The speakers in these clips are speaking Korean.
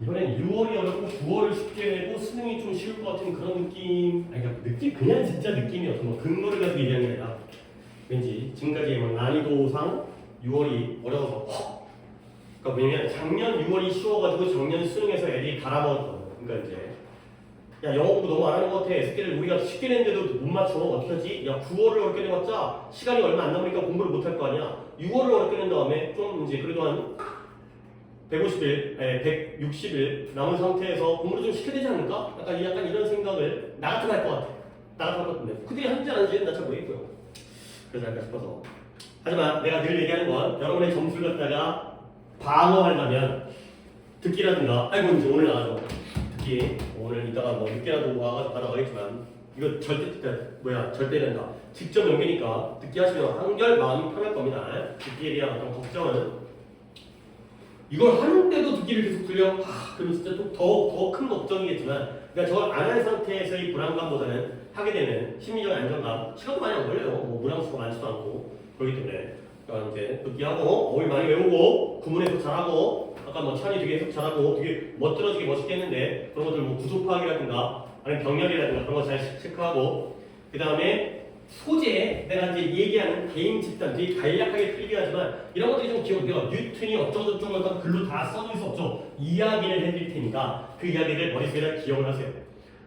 이번엔 6월이 어렵고 9월을 쉽게 내고 수능이 좀 쉬울 것 같은 그런 느낌. 아니 그러니까 느낌 그냥 진짜 느낌이 어떤 뭐 근거를 가지고 얘기하는 게 아니라 왠지 지금까지 뭐 난이도상 6월이 어려워서 그러니까 왜냐면 작년 6월이 쉬워가지고 작년 수능에서 애들이 갈아먹었거든. 그러니까 이제 야 영어 공부 너무 안 하는 것 같아. 새끼를 우리가 쉽게 냈는데도 못 맞춰. 어떻게 하지? 야 9월을 어렵게 내봤자 시간이 얼마 안 남으니까 공부를 못 할 거 아니야. 6월을 어렵게 낸 다음에 좀 이제 그래도 한 150일, 160일 남은 상태에서 공부를 좀 시켜야 되지 않을까? 약간 이런 생각을 나 같으면 할 것 같아. 나 같으면 할 것 같은데 그들이 하는지 안 하는지는 나 잘 모르겠고요. 그래서 할까 싶어서. 하지만 내가 늘 얘기하는 건 여러분의 점수를 갖다가 방어하려면 듣기라든가 아이고 이제 오늘 나가죠. 듣기 오늘 이따가 뭐 늦게라도 와가지고 가겠지만 이거 절대 된다. 직접 연계니까 듣기 하시면 한결 마음이 편할 겁니다. 듣기에 대한 어떤 걱정은 이걸 하는데도 듣기를 계속 들려? 그러면 진짜 또 더 큰 걱정이겠지만 그러니까 저걸 안 한 상태에서의 불안감보다는 하게 되는 심리적 안정감 시간도 많이 안 걸려요. 뭐 문항수가 많지도 않고 그렇기 때문에 그러니까 이제 듣기하고 어휘 많이 외우고 구문 해석 잘하고 아까 뭐 찬이 되게 해석 잘하고 되게 멋들어지게 멋있게 했는데 그런 것들 뭐 구조 파악이라든가 아니면 병렬이라든가 그런 거 잘 체크하고 그 다음에 소재 내가 이제 얘기하는 개인 집단 되게 간략하게 틀리긴 하지만 이런 것들이 좀 기억돼요. 뉴턴이 어쩌고저쩌고 하니까 글로 다 써줄 수 없죠. 이야기를 해드릴 테니까 그 이야기를 머릿속에다 기억을 하세요.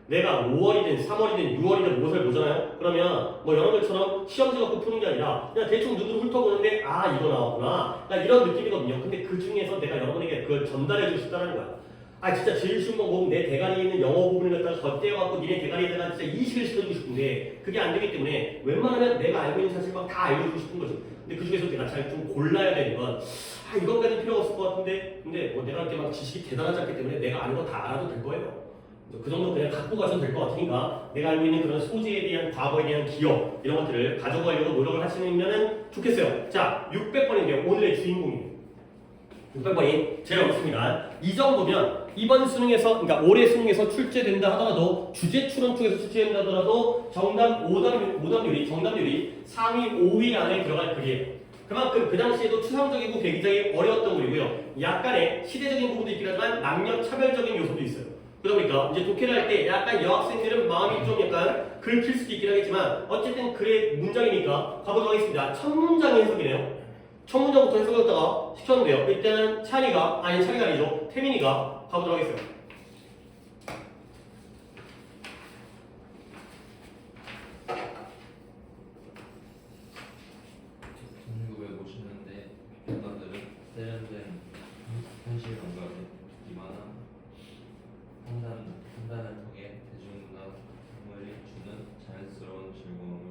내가 5월이든 3월이든 6월이든 무엇을 보잖아요. 그러면 뭐 여러분들처럼 시험지 갖고 푸는 게 아니라 그냥 대충 눈으로 훑어보는데 아 이거 나왔구나 이런 느낌이거든요. 근데 그 중에서 내가 여러분에게 그걸 전달해주고 싶다는 거야. 아 진짜 제일 쉬운 방법은 내 대가리에 있는 영어 부분을 갖다가 덧대어갖고 니네 대가리에다가 진짜 이식을 시켜주고 싶은데 그게 안 되기 때문에 웬만하면 내가 알고 있는 사실 막 다 알려주고 싶은 거죠. 근데 그 중에서 내가 잘 좀 골라야 되는 건 이것까지 필요 없을 것 같은데 근데 뭐 내가 이렇게 막 지식이 대단하지 않기 때문에 내가 아는 거 다 알아도 될 거예요. 그 정도 그냥 갖고 가셔도 될 것 같으니까 내가 알고 있는 그런 소재에 대한 과거에 대한 기억 이런 것들을 가져가려고 노력을 하시면 좋겠어요. 자 600번인데요. 오늘의 주인공이에요. 600번이 제일 어렵습니다. 이 정도면 이번 수능에서 그러니까 올해 수능에서 출제된다 하더라도 주제 추론 쪽에서 출제된다 하더라도 정답률이 상위 5위 안에 들어갈 글이에요. 그만큼 그 당시에도 추상적이고 굉장히 어려웠던 글이고요. 약간의 시대적인 부분도 있긴 하지만 남녀 차별적인 요소도 있어요. 그러다 보니까 이제 독해를 할 때 약간 여학생들은 마음이 좀 약간 긁힐 수도 있긴 하겠지만 어쨌든 글의 문장이니까 가보도록 하겠습니다. 첫 문장의 해석이네요. 첫 문장부터 해석했다가 시켰는데요. 일단은 찬이가 아니죠. 태민이가 가보도록 하겠습니다. 전국에 모시는데 평가들은 세련된 현실 감각에 이만한 판단을 통해 대중문화를 주는 자연스러운 즐거움을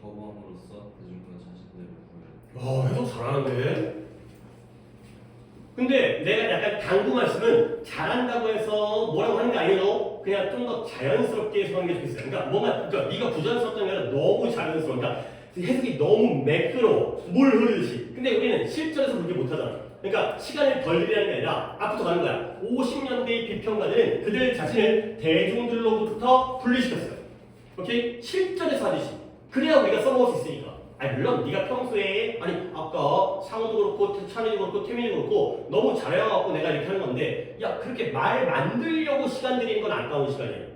거부함으로써 대중문화 자신들을 보여요. 해석 잘하는데? 근데 내가 약간 당부 말씀은 잘한다고 해서 뭐라고 하는 게 아니에요. 그냥 좀 더 자연스럽게 해석하는 게 좋겠어요. 그러니까 네가 부자연스럽다는 게 아니라 너무 자연스러워. 그러니까 해석이 너무 매끄러워. 물 흐르듯이. 근데 우리는 실전에서 그렇게 못하잖아. 그러니까 시간을 덜 들이는 게 아니라 앞부터 가는 거야. 50년대의 비평가들은 그들 자신을 대중들로부터 분리시켰어요. 오케이? 실전에서 하듯이. 그래야 우리가 써먹을 수 있으니까. 물론 네가 평소에 아까 상우도 그렇고 찬이도 그렇고 태민이도 그렇고 너무 잘해갖고 내가 이렇게 하는 건데 야 그렇게 말 만들려고 시간 들이는 건 아까운 시간이에요.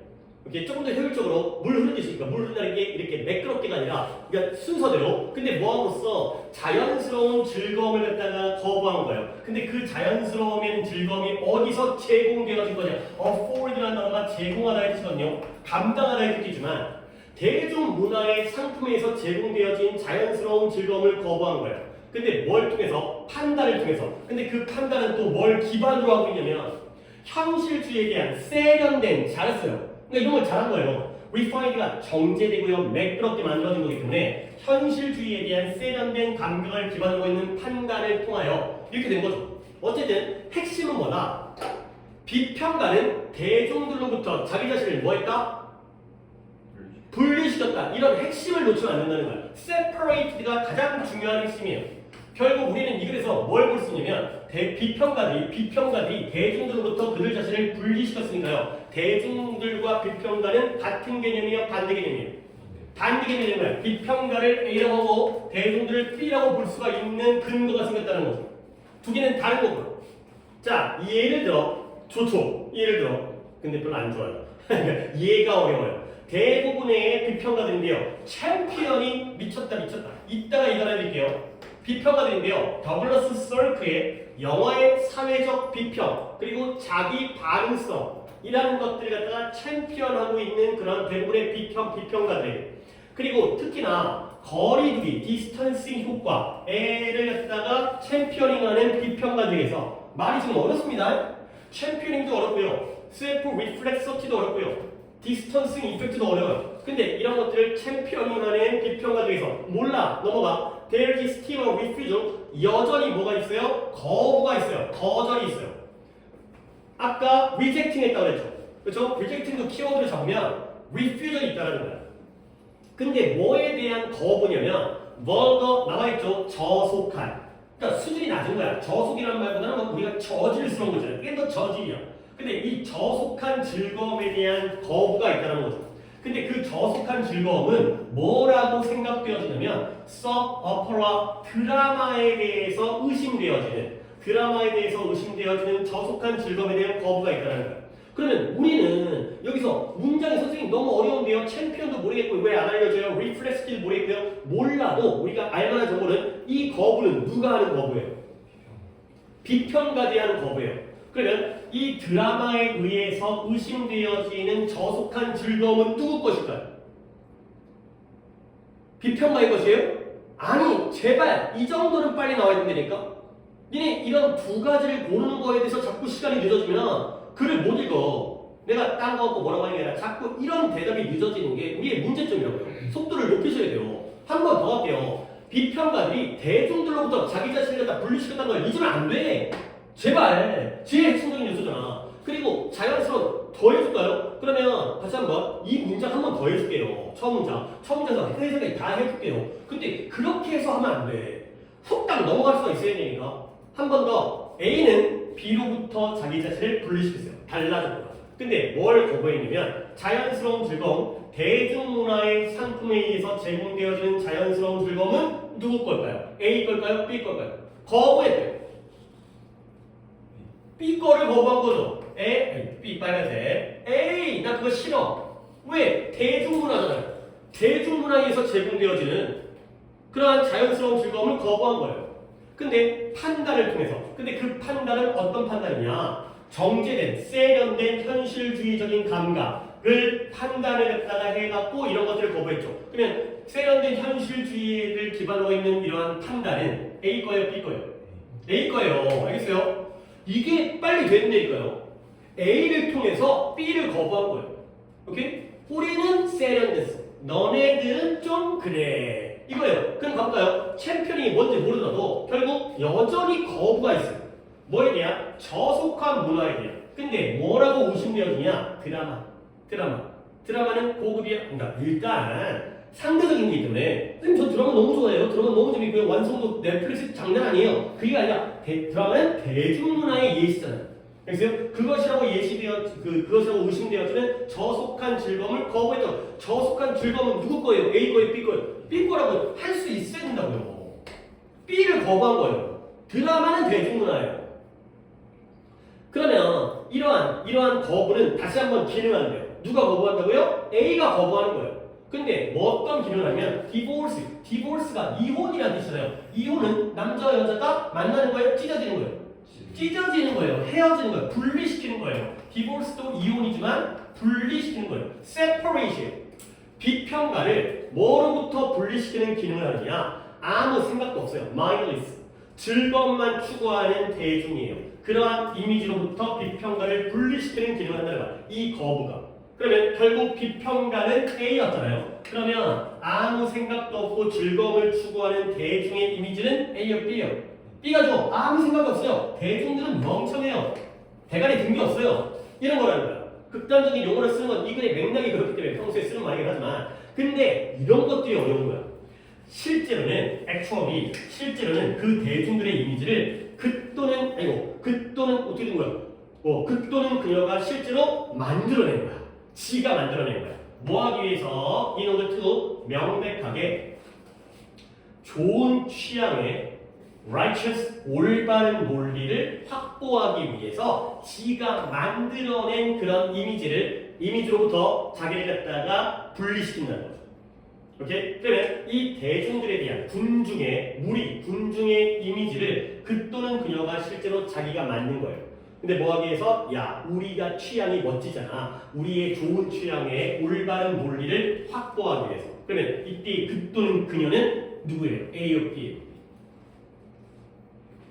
이렇게 조금 더 효율적으로 물 흐르듯이 물 흐른다는 게 이렇게 매끄럽게가 아니라 그러니까 순서대로 근데 뭐함으로써 자연스러운 즐거움을 갖다가 거부한 거예요. 근데 그 자연스러움인 즐거움이 어디서 제공되어진 거냐? afford라는 단어가 제공하다의 뜻이거든요. 감당하다의 뜻이지만 대중문화의 상품에서 제공되어진 자연스러운 즐거움을 거부한 거예요. 근데 뭘 통해서? 판단을 통해서. 근데 그 판단은 또 뭘 기반으로 하고 있냐면 현실주의에 대한 세련된 잘했어요. 그러니까 이런 걸 잘한 거예요. refined가 정제되고요. 매끄럽게 만들어진 거기 때문에 현실주의에 대한 세련된 감각을 기반으로 있는 판단을 통하여 이렇게 된 거죠. 어쨌든 핵심은 뭐다? 비평가는 대중들로부터 자기 자신을 뭐 했다? 분리시켰다. 이런 핵심을 놓치면 안 된다는 거야. separated가 가장 중요한 핵심이에요. 결국 우리는 이 글에서 뭘 볼 수 있냐면 비평가들이 대중들로부터 그들 자신을 분리시켰으니까요. 대중들과 비평가는 같은 개념이에요? 반대 개념이에요? 반대 개념이에요. 비평가를 A라고 하고 대중들을 B라고 볼 수가 있는 근거가 생겼다는 거죠. 두 개는 다른 거고요. 자, 예를 들어 좋죠. 예를 들어. 근데 별로 안 좋아요. 이해가 어려워요. 대부분의 비평가들인데요. 챔피언이 미쳤다. 이따가 이달아드릴게요. 비평가들인데요. 더글러스 서크의 영화의 사회적 비평 그리고 자기 반응성이라는 것들을 갖다가 챔피언하고 있는 그런 대부분의 비평가들 그리고 특히나 거리두기 디스턴싱 효과를 갖다가 챔피언링하는 비평가들에서 말이 좀 어렵습니다. 챔피언링도 어렵고요. 셀프 리플렉서티도 어렵고요. 디스턴싱 이펙트도 어려워요. 근데 이런 것들을 챔피언링하는 비평가들에서 몰라 넘어가. There is still a refusal. 여전히 뭐가 있어요? 거부가 있어요. 거절이 있어요. 아까 rejecting 했다고 그랬죠. 그렇죠? rejecting도 키워드를 잡으면 refusal이 있다는 거야. 근데 뭐에 대한 거부냐면 뭐가 나와있죠? 저속한. 그러니까 수준이 낮은 거야. 저속이라는 말보다는 우리가 저질스러운 거잖아요. 그게 더 저질이야. 근데 이 저속한 즐거움에 대한 거부가 있다는 거죠. 근데 그 저속한 즐거움은 뭐라고 생각되어지냐면 서브오페라 드라마에 대해서 의심되어지는 저속한 즐거움에 대한 거부가 있다는 거예요. 그러면 우리는 여기서 문장이 선생님 너무 어려운데요. 챔피언도 모르겠고 왜 안 알려줘요? 리플렉스도 모르겠고요. 몰라도 우리가 알만한 정보는 이 거부는 누가 하는 거부예요? 비평가에 하는 거부예요. 그러면 이 드라마에 의해서 의심되어지는 저속한 즐거움은 누구 것일까요? 비평가의 것이에요? 아니 제발 이 정도는 빨리 나와야 된다니까? 니네 이런 두 가지를 고르는 거에 대해서 자꾸 시간이 늦어지면 글을 못 읽어. 내가 딴 거 갖고 뭐라고 하는 게 아니라 자꾸 이런 대답이 늦어지는 게 우리의 문제점이라고요. 속도를 높이셔야 돼요. 한 번 더 할게요. 비평가들이 대중들로부터 자기 자신을 갖다 분리시켰다는 걸 잊으면 안 돼. 제발 제일 핵심적인 요소잖아. 그리고 자연스러운 더 해줄까요? 그러면 다시 한번 이 문장 한 번 더 해줄게요. 처음 문장에서 해석까지 다 해줄게요. 근데 그렇게 해서 하면 안 돼. 훅딱 넘어갈 수가 있어야 되니까 한 번 더 A는 B로부터 자기 자신을 분리시켰어요. 달라졌구나. 근데 뭘 거부했냐면 자연스러운 즐거움, 대중문화의 상품에 의해서 제공되어지는 자연스러운 즐거움은 누구 걸까요? A 걸까요? B 걸까요? 거부했대요. B 거를 거부한 거죠. B 빨간색. A 나 그거 싫어. 왜? 대중문화잖아요. 대중문화에 의해서 제공되어지는 그러한 자연스러운 즐거움을 거부한 거예요. 근데 판단을 통해서. 근데 그 판단은 어떤 판단이냐? 정제된, 세련된 현실주의적인 감각을 판단을 갖다가 해갖고 이런 것들을 거부했죠. 그러면 세련된 현실주의를 기반으로 있는 이러한 판단은 A 거예요, B 거예요? A 거예요. 알겠어요? 이게 빨리 된다니까요. A를 통해서 B를 거부한 거예요. 오케이? 우리는 세련됐어. 너네들은 좀 그래. 이거예요. 그럼 가볼까요? 챔피언이 뭔지 모르더라도 결국 여전히 거부가 있어요. 뭐에 대한? 저속한 문화에 대한. 근데 뭐라고 의심되어지냐? 드라마는 고급이야. 그러니까 일단 상대적인 게 때문에 선생님 저 드라마 너무 좋아해요. 드라마 너무 재밌고요. 완성도 넷플릭스 장난 아니에요. 그게 아니라 드라마는 대중문화의 예시잖아요. 그래서 그것이라고 그것이라고 의심되어지는 저속한 즐거움을 거부했던 저속한 즐거움은 누구 거예요? A 거예요? B 거예요? B 거라고 할 수 있어야 된다고요. B를 거부한 거예요. 드라마는 대중문화예요. 그러면 이러한 거부는 다시 한번 기능한대요. 누가 거부한다고요? A가 거부하는 거예요. 근데 뭐 어떤 기능을 하면 디보르스가 이혼이라는 뜻이잖아요. 이혼은 남자와 여자가 만나는 거예요? 찢어지는 거예요? 찢어지는 거예요. 헤어지는 거예요. 분리시키는 거예요. 디보르스도 이혼이지만 분리시키는 거예요. separation. 비평가를 뭐로부터 분리시키는 기능을 하느냐? 아무 생각도 없어요. mindless. 즐거움만 추구하는 대중이에요. 그러한 이미지로부터 비평가를 분리시키는 기능을 한다는 거야. 이 거부가. 그러면 결국 비평가는 A였잖아요. 그러면 아무 생각도 없고 즐거움을 추구하는 대중의 이미지는 A요, B요. B가 죠. 아무 생각 없어요. 대중들은 멍청해요. 대가리 든 게 없어요. 이런 거라는 거야. 극단적인 용어를 쓰는 건 이 글의 맥락이 그렇기 때문에 평소에 쓰는 말이긴 하지만 근데 이런 것들이 어려운 거야. 실제로는 그 대중들의 이미지를 그 또는 어떻게 된 거야? 그 또는 그녀가 실제로 만들어낸 거야. 지가 만들어낸 거야. 뭐 하기 위해서? In order to 명백하게 좋은 취향의 righteous, 올바른 논리를 확보하기 위해서 지가 만들어낸 그런 이미지로부터 자기를 갖다가 분리시킨다는 거죠. 오케이? 그러면 이 대중들에 대한 군중의 이미지를 그 또는 그녀가 실제로 자기가 만든 거예요. 근데 뭐 하기 위해서? 야, 우리가 취향이 멋지잖아. 우리의 좋은 취향의 올바른 논리를 확보하기 위해서. 그러면 이때 그 또는 그녀는 누구예요? A요, B예요?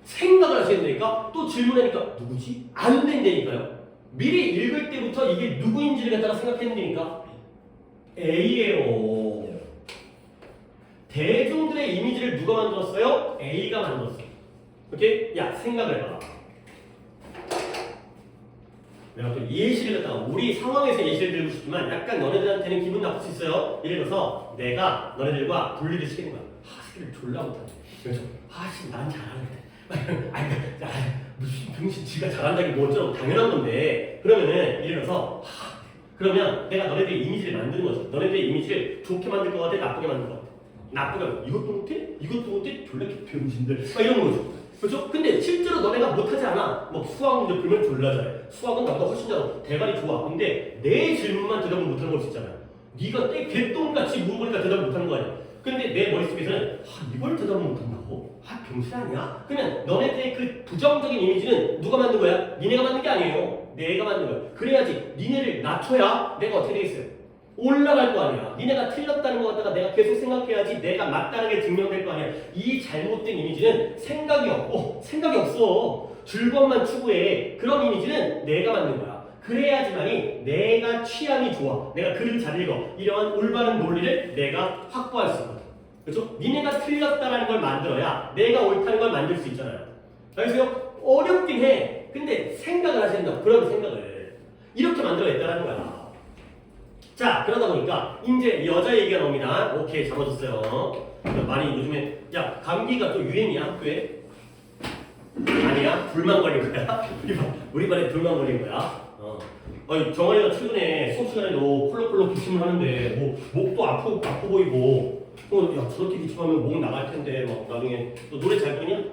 생각을 하셔야 되니까 또 질문하니까 누구지? 안 된다니까요. 미리 읽을 때부터 이게 누구인지를 갖다가 생각해야 되니까 A예요. 대중들의 이미지를 누가 만들었어요? A가 만들었어요. 오케이? 야, 생각을 해봐. 내가 또 예시를 갖다가 우리 상황에서 예시를 들고 싶지만 약간 너네들한테는 기분 나쁠 수 있어요. 예를 들어서 내가 너네들과 분리를 시키는 거야. 새끼를 졸라 못하네. 그래서 난 잘하는데. 무슨 병신 지가 잘한다기 뭐 어쩌라고 당연한 건데. 그러면은 예를 들어서 그러면 내가 너네들의 이미지를 만드는 거죠. 너네들의 이미지를 좋게 만들 것 같아, 나쁘게 만들 것 같아. 나쁘게 이것도 못해? 이것도 못해? 졸라 병신들. 이런 거죠. 그렇죠? 근데 실제로 너네가 못하지 않아. 뭐 수학 문제 풀면 졸라 잘해. 수학은 나보다 훨씬 잘하고 대가리 좋아. 근데 내 질문만 대답을 못하는 걸 수 있잖아요. 네가 개똥같이 물어보니까 대답을 못하는 거 아니야. 근데 내 머릿속에서는 이걸 대답을 못한다고? 병신 아니야? 그러면 너네들의 그 부정적인 이미지는 누가 만든 거야? 니네가 만든 게 아니에요. 내가 만든 거야. 그래야지 니네를 낮춰야 내가 어떻게 되겠어요? 올라갈 거 아니야. 니네가 틀렸다는 거 갖다가 내가 계속 생각해야지 내가 맞다는 게 증명될 거 아니야. 이 잘못된 이미지는 생각이 없어. 즐거움만 추구해. 그런 이미지는 내가 만든 거야. 그래야지만이 내가 취향이 좋아. 내가 글을 잘 읽어. 이러한 올바른 논리를 내가 확보할 수 있거든. 그렇죠? 니네가 틀렸다는 걸 만들어야 내가 옳다는 걸 만들 수 있잖아요. 알겠어요? 어렵긴 해. 근데 생각을 하셔야 된다. 그런 생각을 이렇게 만들어냈다는 거야. 자, 그러다 보니까 이제 여자 얘기가 나옵니다. 오케이, 잡아줬어요. 많이 요즘에 감기가 또 유행이야, 학교에? 아니야? 불만 걸린 거야? 우리 반에 불만 걸린 거야? 정원이가 최근에 수업 시간에도 콜록콜록 기침을 하는데 목도 아프 보이고 저렇게 기침하면 목 나갈 텐데 막 나중에 또 노래 잘 부르냐?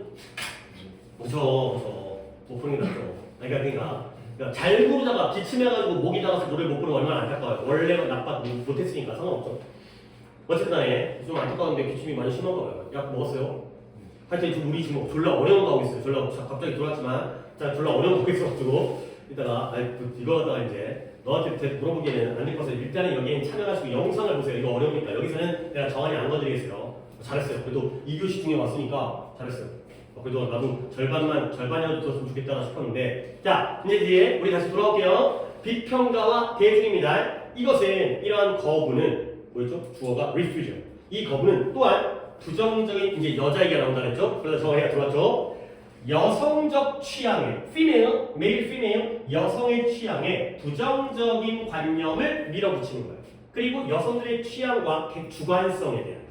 무서워. 못 부르는 게 낫죠. 그러니까 잘 부르다가 기침해가지고 목이 나가서 노래 못 부르면 얼마나 안타까워요. 원래가 못했으니까 상관없죠. 어쨌든 간에 좀 안타까운데 기침이 많이 심한 거예요. 약 먹었어요? 하여튼 지금 우리 지금 졸라 어려운 거 하고 있어요. 졸라 갑자기 들어왔지만 졸라 어려운 거 하고 있어가지고 이따가 이거 갖다가 이제 너한테 물어보기에는 안 될 것 같아서 일단은 여기에 참여하시고 영상을 보세요. 이거 어려우니까 여기서는 내가 정한이 안 건드리겠어요. 잘했어요. 그래도 2교시 중에 왔으니까 잘했어요. 그래도 나도 절반이라도 들었으면 좋겠다 싶었는데 자 이제 우리 다시 돌아올게요. 비평가와 대중입니다. 이것은 이러한 거부는 뭐였죠? 주어가 refusion. 이 거부는 또한 부정적인 이제 여자 얘기가 나온다 그랬죠? 그래서 정한이가 들어왔죠. 여성적 취향에 male female 여성의 취향에 부정적인 관념을 밀어붙이는 거예요. 그리고 여성들의 취향과 주관성에 대한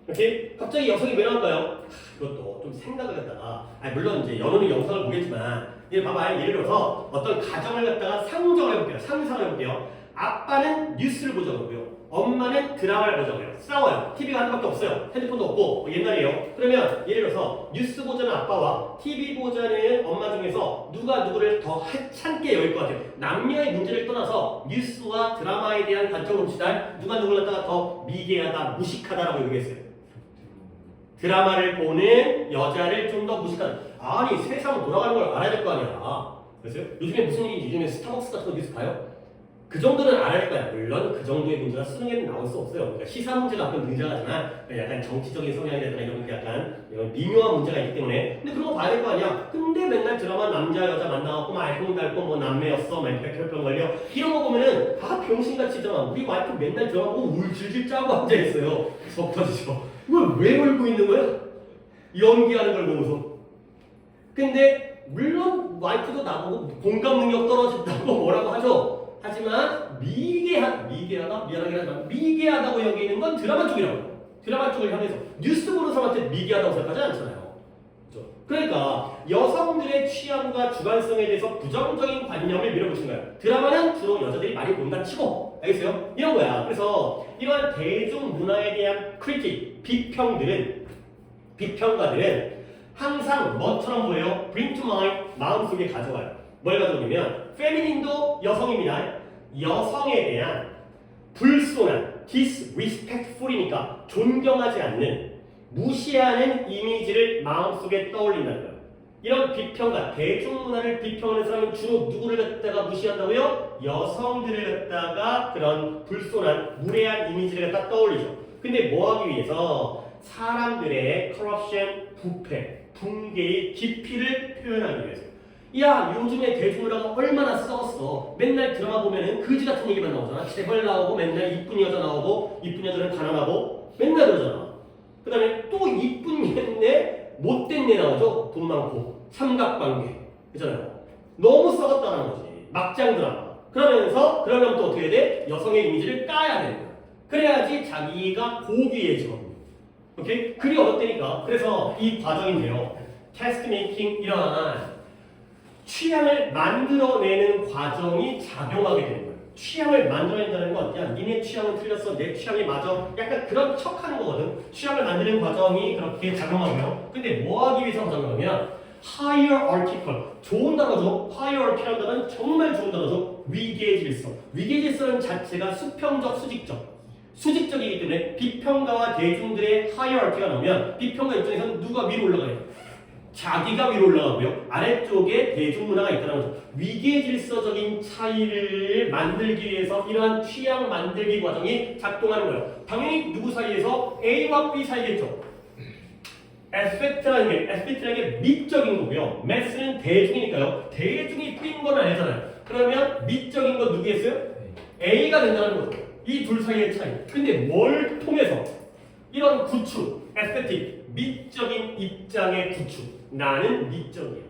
오케이? 갑자기 여성이 왜 나올까요? 이것도 좀 생각을 갖다가 물론 이제 여러분이 영상을 보겠지만 봐봐요. 예를 들어서 어떤 가정을 갖다가 상상을 해볼게요. 아빠는 뉴스를 보자고요. 엄마는 드라마를 보자고요. 싸워요. TV가 하나밖에 없어요. 핸드폰도 없고 옛날이에요. 그러면 예를 들어서 뉴스 보자는 아빠와 TV 보자는 엄마 중에서 누가 누구를 더 하찮게 여길 것 같아요. 남녀의 문제를 떠나서 뉴스와 드라마에 대한 관점을 봅시다. 누가 누구를 갖다가 더 미개하다, 무식하다라고 얘기했어요. 드라마를 보는 여자를 좀 더 무식하다. 아니 세상은 돌아가는 걸 알아야 될 거 아니야. 그래서요? 요즘에 무슨 일인지 요즘에 스타벅스 같은 거 뉴스 봐요? 그 정도는 알아야 될 거야. 물론 그 정도의 문제가 수능에는 나올 수 없어요. 그러니까 시사 문제가 가끔 등장하지만 약간 정치적인 성향이라든가 이런 미묘한 문제가 있기 때문에 근데 그런 거 봐야 될 거 아니야. 근데 맨날 드라마 남자 여자 만나갖고 막 알콩달콩 뭐 남매였어 막 백혈병 걸려 이런 거 보면은 병신같이 있잖아. 우리 와이프 맨날 드라마 보고 울질질 짜고 앉아있어요. 속 터지죠. 이걸 왜 울고 있는 거야? 연기하는 걸 보고서. 근데 물론 와이프도 나보고 공감 능력 떨어진다고 뭐라고 하죠. 하지만 미개하다고 여기는 건 드라마 쪽이라고. 드라마 쪽을 향해서 뉴스 보는 사람한테 미개하다고 생각하지 않잖아요. 그렇죠? 그러니까 여성들의 취향과 주관성에 대해서 부정적인 관념을 밀어붙인 거예요. 드라마는 주로 여자들이 많이 본다 치고 알겠어요? 이런 거야. 그래서 이러한 대중 문화에 대한 크리틱, 비평가들은 항상 뭐처럼 보여요? bring to mind, 마음속에 가져와요. 뭘 가져오냐면 페미닌도 여성입니다. 여성에 대한 불손한 disrespectful이니까 존경하지 않는 무시하는 이미지를 마음속에 떠올린다는 거예요. 이런 비평가, 대중문화를 비평하는 사람은 주로 누구를 갖다가 무시한다고요? 여성들을 갖다가 그런 불손한 무례한 이미지를 갖다 떠올리죠. 근데 뭐 하기 위해서? 사람들의 corruption, 부패, 붕괴의 깊이를 표현하기 위해서. 야, 요즘에 대중문화가 얼마나 썩었어. 맨날 드라마 보면은 그지 같은 얘기만 나오잖아. 재벌 나오고 맨날 이쁜 여자 나오고 이쁜 여자는 가난하고 맨날 그러잖아. 그 다음에 또 이쁜 애인데 못된 애 나오죠. 돈 많고 삼각관계 그잖아요. 너무 썩었다는 거지. 막장 드라마. 그러면 또 어떻게 해야 돼? 여성의 이미지를 까야 되는 거야. 그래야지 자기가 고귀해지거든요. 오케이? 그리 어렵다니까. 그래서 이 과정인데요. 테스트 메이킹 이러한 취향을 만들어내는 과정이 작용하게 되는 거예요. 취향을 만들어낸다는 건 야, 니네 취향은 틀렸어, 내 취향이 맞아. 약간 그런 척하는 거거든. 취향을 만드는 과정이 그렇게 작용하고요. 근데 뭐 하기 위해서 작용하면 hierarchical, 좋은 단어죠. hierarchy라는 단어는 정말 좋은 단어죠. 위계질서. 위계질서는 자체가 수평적, 수직적이기 때문에 비평가와 대중들의 hierarchy가 나오면 비평가 입장에서는 누가 위로 올라가요? 자기가 위로 올라가고요. 아래쪽에 대중문화가 있다는 거죠. 위계질서적인 차이를 만들기 위해서 이러한 취향 만들기 과정이 작동하는 거예요. 당연히 누구 사이에서 A와 B 사이겠죠. 에스펙트라는 게 미적인 거고요. 매스는 대중이니까요. 대중이 뛴 건 아니잖아요. 그러면 미적인 건 누구겠어요? A가 된다는 거죠. 이 둘 사이의 차이. 근데 뭘 통해서? 이런 구축, 에스테틱, 미적인 입장의 구축. 나는 미적이야.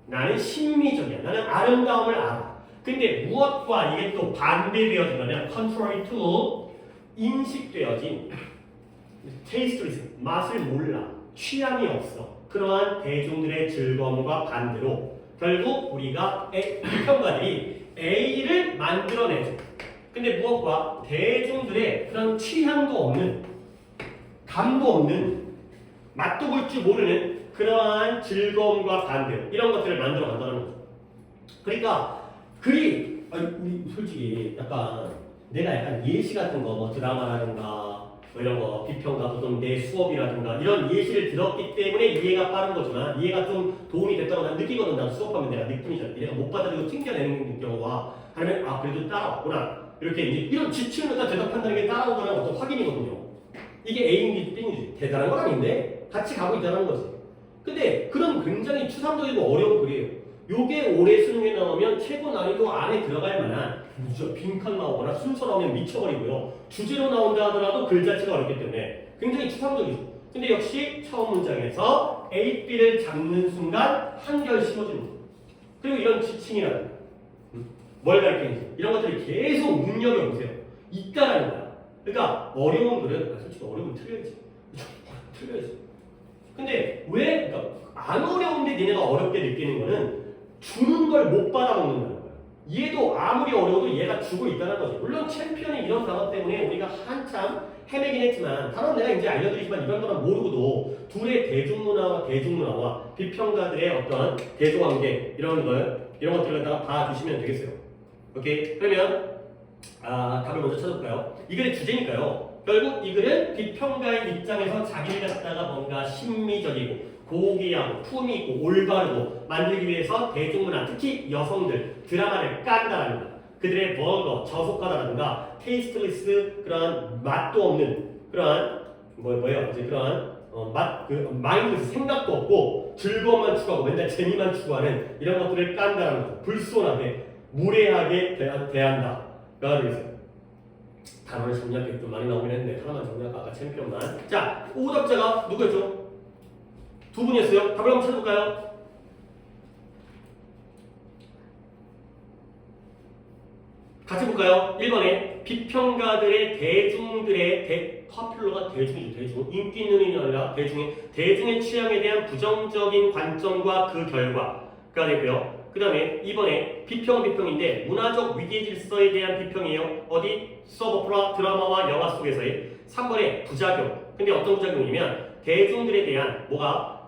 나는 심미적이야. 나는 아름다움을 알아. 근데 무엇과 이게 또 반대되어지냐면 contrary to 인식되어진 tastelism, 맛을 몰라. 취향이 없어. 그러한 대중들의 즐거움과 반대로 결국 우리가 비평가들이 A를 만들어내죠. 근데 무엇과 대중들의 그런 취향도 없는, 감도 없는, 맛도 볼 줄 모르는 그러한 즐거움과 반대로 이런 것들을 만들어 간다는 거죠. 그러니까 우리 솔직히 내가 약간 예시 같은 거, 뭐 드라마라든가 뭐 이런 거 비평가 혹은 내 수업이라든가 이런 예시를 들었기 때문에 이해가 빠른 거지만 이해가 좀 도움이 됐다고 난 느끼거든. 난 수업하면 내가 느낌이잖아. 내가 못 받아들이고 튕겨내는 경우와 아니면 그래도 따라왔구나 이렇게 이제 이런 지침을 갖다 대답한다는 게 따라온 거랑 어떤 확인이거든요. 이게 A인지 B인지 대단한 건 아닌데 같이 가고 있다는 거지. 근데 그런 굉장히 추상적이고 어려운 글이에요. 요게 올해 수능에 나오면 최고 난이도 안에 들어갈 만한 빈칸 나오거나 순서 나오면 미쳐버리고요. 주제로 나온다 하더라도 글 자체가 어렵기 때문에 굉장히 추상적이죠. 근데 역시 처음 문장에서 A, B를 잡는 순간 한결 심어지는 거죠. 그리고 이런 지칭이라든가 뭘 가르치는지 이런 것들을 계속 눈여겨보세요. 있다라는 거야. 그러니까 어려운 글은 솔직히 어려우면 틀려야지. 근데 왜? 그러니까 안 어려운데 니네가 어렵게 느끼는 거는 주는 걸 못 받아먹는다는 거야. 얘도 아무리 어려워도 얘가 주고 있다는 거지. 물론 챔피언이 이런 단어 때문에 우리가 한참 헤매긴 했지만 단어는 내가 이제 알려드리지만 이런 거는 모르고도 둘의 대중문화와 비평가들의 어떤 대조관계 이런 것들을 다 봐주시면 되겠어요. 오케이? 그러면 답을 먼저 찾아볼까요? 이 글의 주제니까요. 결국 이 글은 비평가의 입장에서 자기를 갖다가 뭔가 심미적이고 고귀하고 품이 있고 올바르고 만들기 위해서 대중문화, 특히 여성들, 드라마를 깐다라는 거. 그들의 버거, 저속하다라든가 테이스트리스 그런 맛도 없는 그러한 이제 그러한 마인드에서 생각도 없고 즐거움만 추구하고 맨날 재미만 추구하는 이런 것들을 깐다라는 거. 불손하게 무례하게 대한다. 라고 되겠어요. 단어를 정리할 게 좀 많이 나오긴 했는데 하나만 정리할까? 아까 챔피언만. 자, 오답자가 누구였죠? 두 분이었어요. 답을 한번 찾아볼까요? 같이 볼까요? 1번에 비평가들의 대중들의 파퓰러가 대중이죠. 대중. 인기 있는 인이 아니라 대중의 취향에 대한 부정적인 관점과 그 결과가 되고요. 그 다음에 2번에 비평인데 문화적 위계 질서에 대한 비평이에요. 어디? 서브오페라 드라마와 영화 속에서의. 3번에 부작용. 근데 어떤 부작용이냐면 대중들에 대한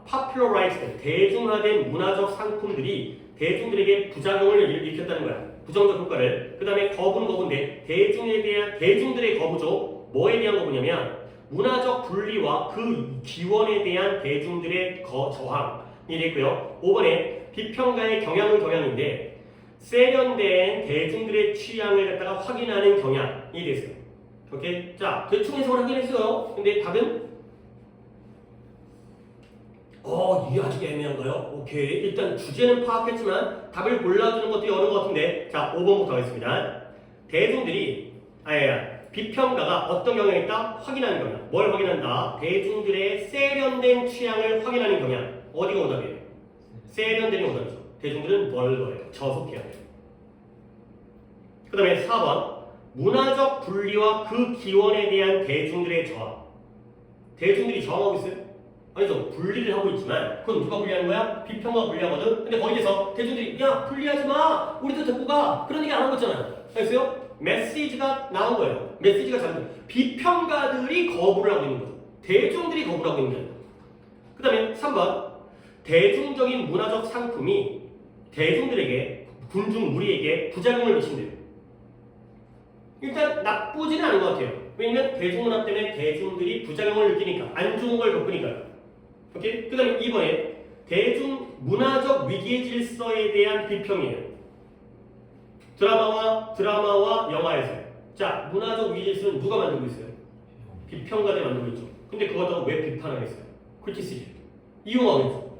popularized 대중화된 문화적 상품들이 대중들에게 부작용을 일으켰다는 거야. 부정적 효과를. 그 다음에 거부는 거부인데 대중들의 거부죠. 뭐에 대한 거부냐면 문화적 분리와 그 기원에 대한 대중들의 저항이 됐고요. 5번에 비평가의 경향인데 세련된 대중들의 취향을 갖다가 확인하는 경향이 됐어요. 오케이? 자, 대충 해석을 하긴 했어요. 근데 답은? 이게 아직 애매한가요? 오케이. 일단 주제는 파악했지만 답을 골라주는 것도 어려운 것 같은데 자, 5번부터 하겠습니다. 대중들이 비평가가 어떤 경향이 있다? 확인하는 경향. 뭘 확인한다? 대중들의 세련된 취향을 확인하는 경향. 어디가 오답이에요? 세련된 오답이죠. 대중들은 뭘 거예요? 저속해야 돼요. 그 다음에 4번 문화적 분리와 그 기원에 대한 대중들의 저항. 대중들이 저항하고 있어요? 아니죠. 분리를 하고 있지만 그건 누가 분리하는 거야? 비평가가 분리하거든. 근데 거기에서 대중들이 야 분리하지 마. 우리도 데리고 가. 그런 얘기 안 하고 있잖아요. 알겠어요? 메시지가 나온 거예요. 메시지가 잘못. 비평가들이 거부를 하고 있는 거죠. 대중들이 거부를 하고 있는 거예요. 그 다음에 3번 대중적인 문화적 상품이 대중들에게 군중 무리에게 부작용을 미친대요. 일단 나쁘지는 않은 것 같아요. 왜냐면 대중문화 때문에 대중들이 부작용을 느끼니까 안 좋은 걸 겪으니까요. 오케이? 그 다음에 2번에 대중문화적 위기의 질서에 대한 비평이에요. 드라마와 영화에서 자 문화적 위기의 질서는 누가 만들고 있어요? 비평가들이 만들고 있죠. 근데 그것도 왜 비판을 했어요? 크리티시즘 이용하겠죠.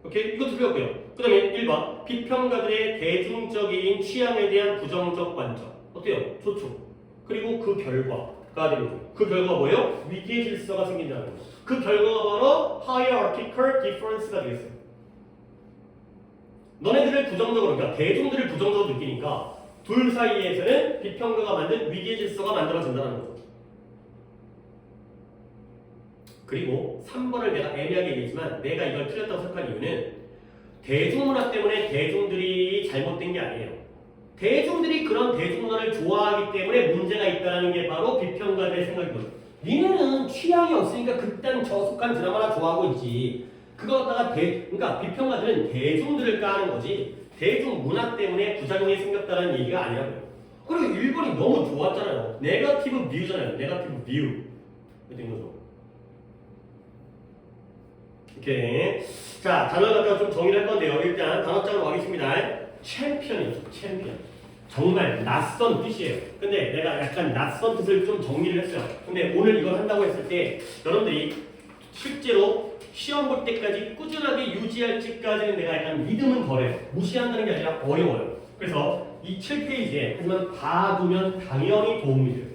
오케이? 이것도 틀렸고요. 그 다음에 1번 비평가들의 대중적인 취향에 대한 부정적 관점 어때요? 좋죠. 그리고 그 결과가 되는 거예요. 그 결과가 뭐예요? 위기의 질서가 생긴다는 거예요. 그 결과가 바로 hierarchical difference가 되겠어요. 너네들을 부정적으로, 그러니까 대중들을 부정적으로 느끼니까 둘 사이에서는 비평가가 만든 위기의 질서가 만들어진다는 거죠. 그리고 3번을 내가 애매하게 얘기했지만 내가 이걸 틀렸다고 생각한 이유는 대중문화 때문에 대중들이 잘못된 게 아니에요. 대중들이 그런 대중문화를 좋아하기 때문에 문제가 있다는 게 바로 비평가들의 생각이거든. 니네는 취향이 없으니까 극단 저속한 드라마나 좋아하고 있지. 그거 갖다가 그러니까 비평가들은 대중들을 까는 거지 대중문화 때문에 부작용이 생겼다는 얘기가 아니라고요. 그리고 1번이 너무 좋았잖아요. 네거티브 뷰잖아요. 네거티브 뷰. 된 거죠. 오케이. 자, 단어 갖다가 좀 정리를 할 건데요. 일단 단어장으로 가겠습니다. 챔피언이죠. 챔피언. 정말 낯선 뜻이에요. 근데 내가 약간 낯선 뜻을 좀 정리를 했어요. 근데 오늘 이걸 한다고 했을 때 여러분들이 실제로 시험 볼 때까지 꾸준하게 유지할지까지는 내가 약간 믿음은 덜해요. 무시한다는 게 아니라 어려워요. 그래서 이 7페이지에 하지만 봐두면 당연히 도움이 돼요.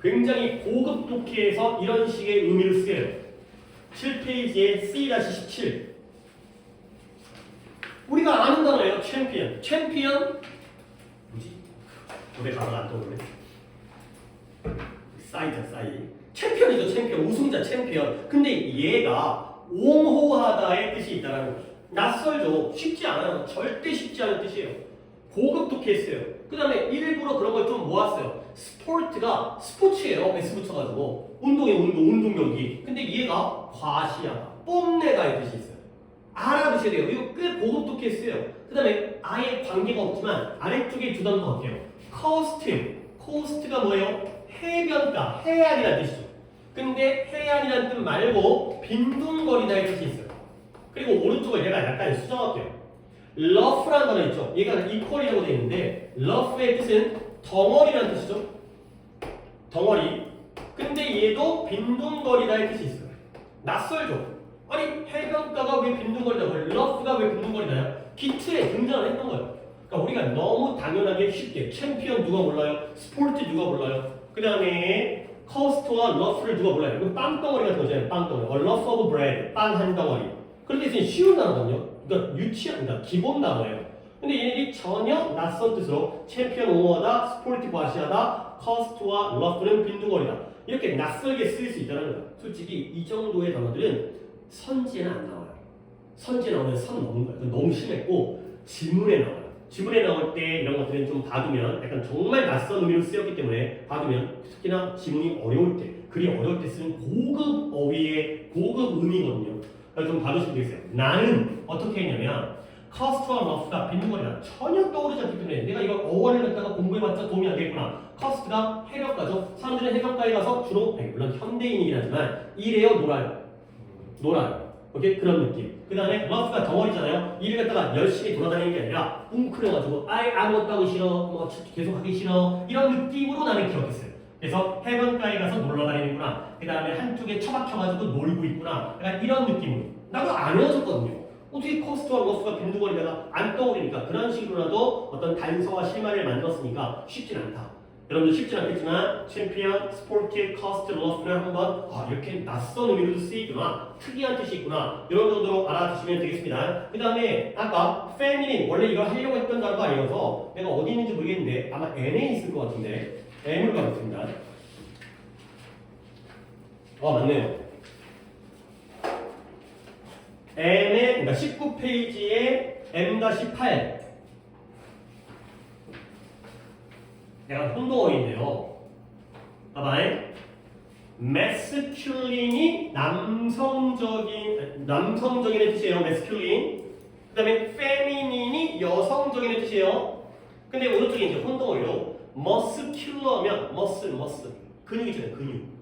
굉장히 고급 독해에서 이런 식의 의미를 쓰여요. 7페이지에 C-17 우리가 아는 단어예요. 챔피언. 챔피언 뭐지? 노래 가사가 안 떠오르네. 싸이. 챔피언이죠. 챔피언. 우승자 챔피언. 근데 얘가 옹호하다의 뜻이 있다는 거죠. 낯설죠. 쉽지 않아요. 절대 쉽지 않은 뜻이에요. 고급 독해했어요. 그 다음에 일부러 그런 걸 좀 모았어요. 스포츠가 스포츠예요. S 붙여가지고 운동 경기. 근데 얘가 과시하다, 뽐내다의 뜻이 있어요. 알아두셔야 돼요. 이거 꽤 고급 독해했어요. 그 다음에 아예 관계가 없지만 아래쪽에 두 단어가 갈게요. 코스트가 뭐예요? 해변가, 해안이라는 뜻이죠. 근데 해안이라는 뜻 말고 빈둥거리다의 뜻이 있어요. 그리고 오른쪽을 얘가 약간 수정할게요. 러프라는 단어 있죠. 얘가 이퀄이라고 되어 있는데 러프의 뜻은 덩어리라는 뜻이죠. 덩어리. 근데 얘도 빈둥거리다의 뜻이 있어요. 낯설죠. 아니 해변가가 왜 빈둥거리다고 러프가 왜 빈둥거리나요? 기트에 등장을 했던 거예요. 그러니까 우리가 너무 당연하게 쉽게 챔피언 누가 몰라요? 스포츠 누가 몰라요? 그 다음에 커스트와 러프를 누가 몰라요? 이거 빵덩어리 같은 거잖아요. 빵덩어리. A loaf of bread. 빵 한 덩어리. 그런데 이제 쉬운 단어거든요. 그러니까 그러니까 기본 단어예요. 근데 얘네들이 전혀 낯선 뜻으로 챔피언 옹호하다, 스포츠 과시하다, 커스트와 러프는 빈둥거리다. 이렇게 낯설게 쓰일 수 있다는 거예요. 솔직히 이 정도의 단어들은 선지에는 안 나와요. 선지에 나오면 선 넘는 거예요. 너무 심했고 지문에 나와요. 지문에 나올 때 이런 것들은 좀 봐두면 약간 정말 낯선 의미로 쓰였기 때문에 봐두면 특히나 지문이 어려울 때, 글이 어려울 때 쓰는 고급 어휘의 고급 의미거든요. 좀 봐주시면 되겠어요. 나는 어떻게 했냐면 cost와 loss가 빈둥거리다 전혀 떠오르지 않기 때문에 내가 이걸 어원을 갖다가 공부해봤자 도움이 안 되겠구나. cost가 해변가죠. 사람들은 해변가에 가서 주로 물론 현대인이긴 하지만 일해요, 놀아요. 놀아요. 오케이? 그런 느낌. 그 다음에 loss가 덩어리잖아요. 일을 갖다가 열심히 돌아다니는 게 아니라 웅크려가지고 아무것도 하기 싫어, 뭐 계속 하기 싫어 이런 느낌으로 나는 기억했어요. 그래서 해변가에 가서 놀러 다니는구나. 그 다음에 한쪽에 처박혀가지고 놀고 있구나. 약간 이런 느낌으로. 나도 안 헤어졌거든요. 어떻게 코스트와 로스가 빈둥거리다가 안 떠오르니까 그런 식으로라도 어떤 단서와 실마리를 만들었으니까 쉽진 않다. 여러분들 쉽진 않겠지만 챔피언, 스포티브, 코스트, 로스를 한번 이렇게 낯선 의미로도 쓰이구나. 특이한 뜻이 있구나. 이런 정도로 알아두시면 되겠습니다. 그 다음에 아까 feminine 원래 이걸 하려고 했던 단어가 아니어서 내가 어디 있는지 모르겠는데 아마 N에 있을 것 같은데 M을 가겠습니다. 맞네요. M의 그러니까 19페이지에 M-8 내가 혼동어인데요. 봐봐요. masculine이 남성적인 뜻이에요. masculine. 그 다음에 feminine이 여성적인 뜻이에요. 근데 오른쪽에 이제 혼동어로 muscular하면 muscle 근육이잖아요. 근육.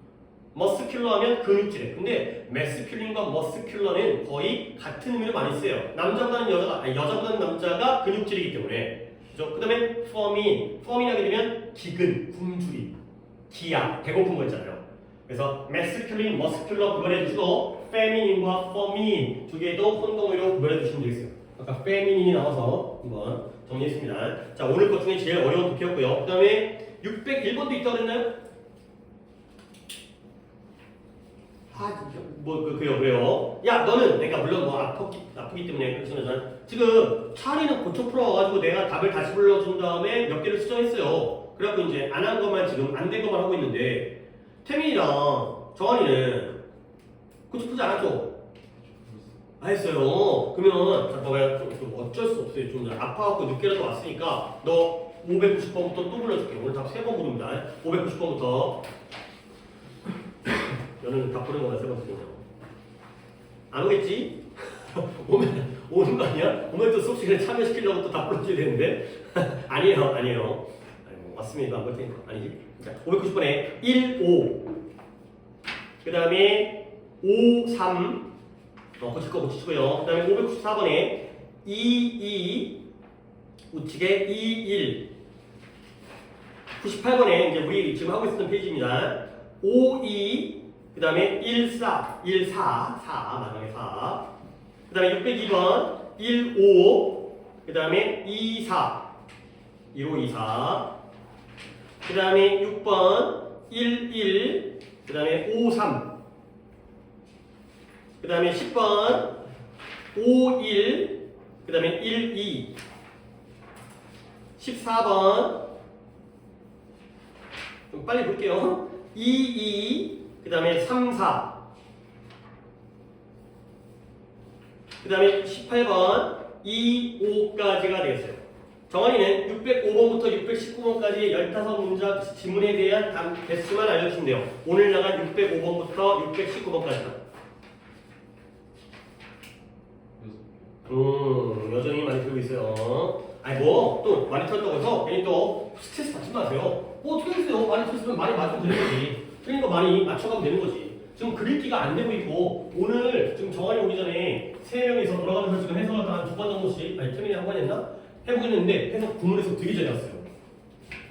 머스큘러하면 근육질에. 근데 매스큘린과 머스큘러는 거의 같은 의미로 많이 쓰여요. 남자보다는 여자가, 여자보다는 남자가 근육질이기 때문에. 그죠? 그 다음에 펌인 하게 되면 기근, 굶주림, 기야, 배고픈 거 있잖아요. 그래서 매스큘린, 머스큘러 구별해주시고 페미닌과 퍼민 두 개도 혼동어로 구별해주시면 되겠어요. 아까 페미닌이 나와서 한번 정리했습니다. 자, 오늘 것 중에 제일 어려운 독해였고요. 그 다음에 601번도 있다고 그랬나요? 그래요. 야, 너는 내가 물론 뭐 아프기 때문에 그렇지만 지금 차리는 고쳐 풀어가지고 내가 답을 다시 불러준 다음에 몇 개를 수정했어요. 그래갖고 이제 안 한 것만 지금 안 된 것만 하고 있는데 태민이랑 정한이는 고쳐 풀지 않았죠? 했어요. 그러면 잠깐만 좀 어쩔 수 없어요. 좀 아파갖고 늦게라도 왔으니까 너 590번부터 또 불러줄게. 오늘 답 3번 부릅니다. 590번부터. 너는 다 부른 거나 3번 부르죠. 안 오겠지? 오는 거 아니야? 오늘 또 수업 시간에 참여시키려고 또 다 불러줘야 되는데? 아니에요. 왔으면 안 볼 테니까. 아니지? 자, 590번에 1, 5. 그 다음에 5, 3. 고칠 거 고치시고요. 그 다음에 594번에 2, 2. 우측에 2, 1. 98번에 이제 우리 지금 하고 있었던 페이지입니다. 5, 2. 그 다음에 1, 4. 1, 4. 4. 마지막에 4. 그 다음에 602번. 1, 5. 그 다음에 2, 4. 1, 5, 2, 4. 그 다음에 6번. 1, 1. 그 다음에 5, 3. 그 다음에 10번 5, 1. 그 다음에 1, 2. 14번 좀 빨리 볼게요. 2, 2. 그 다음에 3, 4. 그 다음에 18번 2, 5까지가 되겠어요. 정원이는 605번부터 619번까지 15문장 지문에 대한 개수만 알려주시면 돼요. 오늘 나간 605번부터 619번까지만. 여전히 많이 들고 있어요. 아니 또 많이 틀었다고 해서 괜히 또 스트레스 받지 마세요. 어떻게 했어요? 많이 틀었으면 많이 맞으면 되는 거지. 그러니까 많이 맞춰가면 되는 거지. 지금 그릴기가 안 되고 있고 오늘 지금 정한이 오기 전에 3명이서 돌아가면서 지금 해석을 한 2번 정도씩 태민이 한 번 했나? 해보긴 했는데 해석 구문에서 되게 잘 났어요.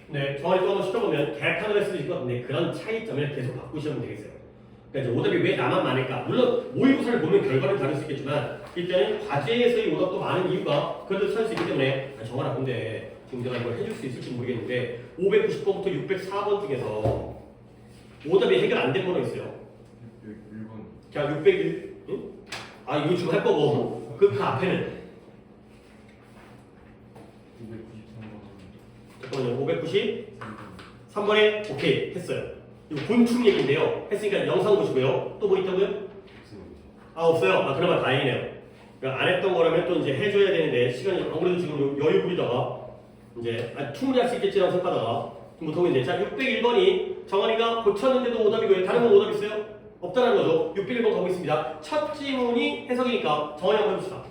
네, 정한이 또 한번 시켜보면 개판을 할 수도 있을 것 같은데 그런 차이점을 계속 바꾸시면 되겠어요. 그러니까 오답이 왜 나만 많을까? 물론 모의고사를 보면 결과는 다를 수 있겠지만 일단은 과제에서의 오답도 많은 이유가 그래도 찾을 수 있기 때문에 정한아 근데 지금 내가 이걸 해줄 수 있을지 모르겠는데 590번부터 604번 중에서 오답이 해결 안 된 거는 있어요. 1번. 자, 601. 응? 이거 지금 할 거고 그 앞에는 593번. 잠깐만요. 593번에 오케이 했어요. 이거 곤충 얘기인데요. 했으니까 영상 보시고요. 또 뭐 있다고요? 없어요. 그나마 다행이네요. 그러니까 안 했던 거라면 또 이제 해줘야 되는데 시간이 아무래도 지금 여유 부리다가 이제 충분히 할 수 있겠지라고 생각하다가 못하고 있는데 자 601번이 정한이가 고쳤는데도 오답이고요. 다른 건 오답 있어요? 없다는 거죠. 601번 가고 있습니다. 첫 지문이 해석이니까 정원이 한번 해봅시다.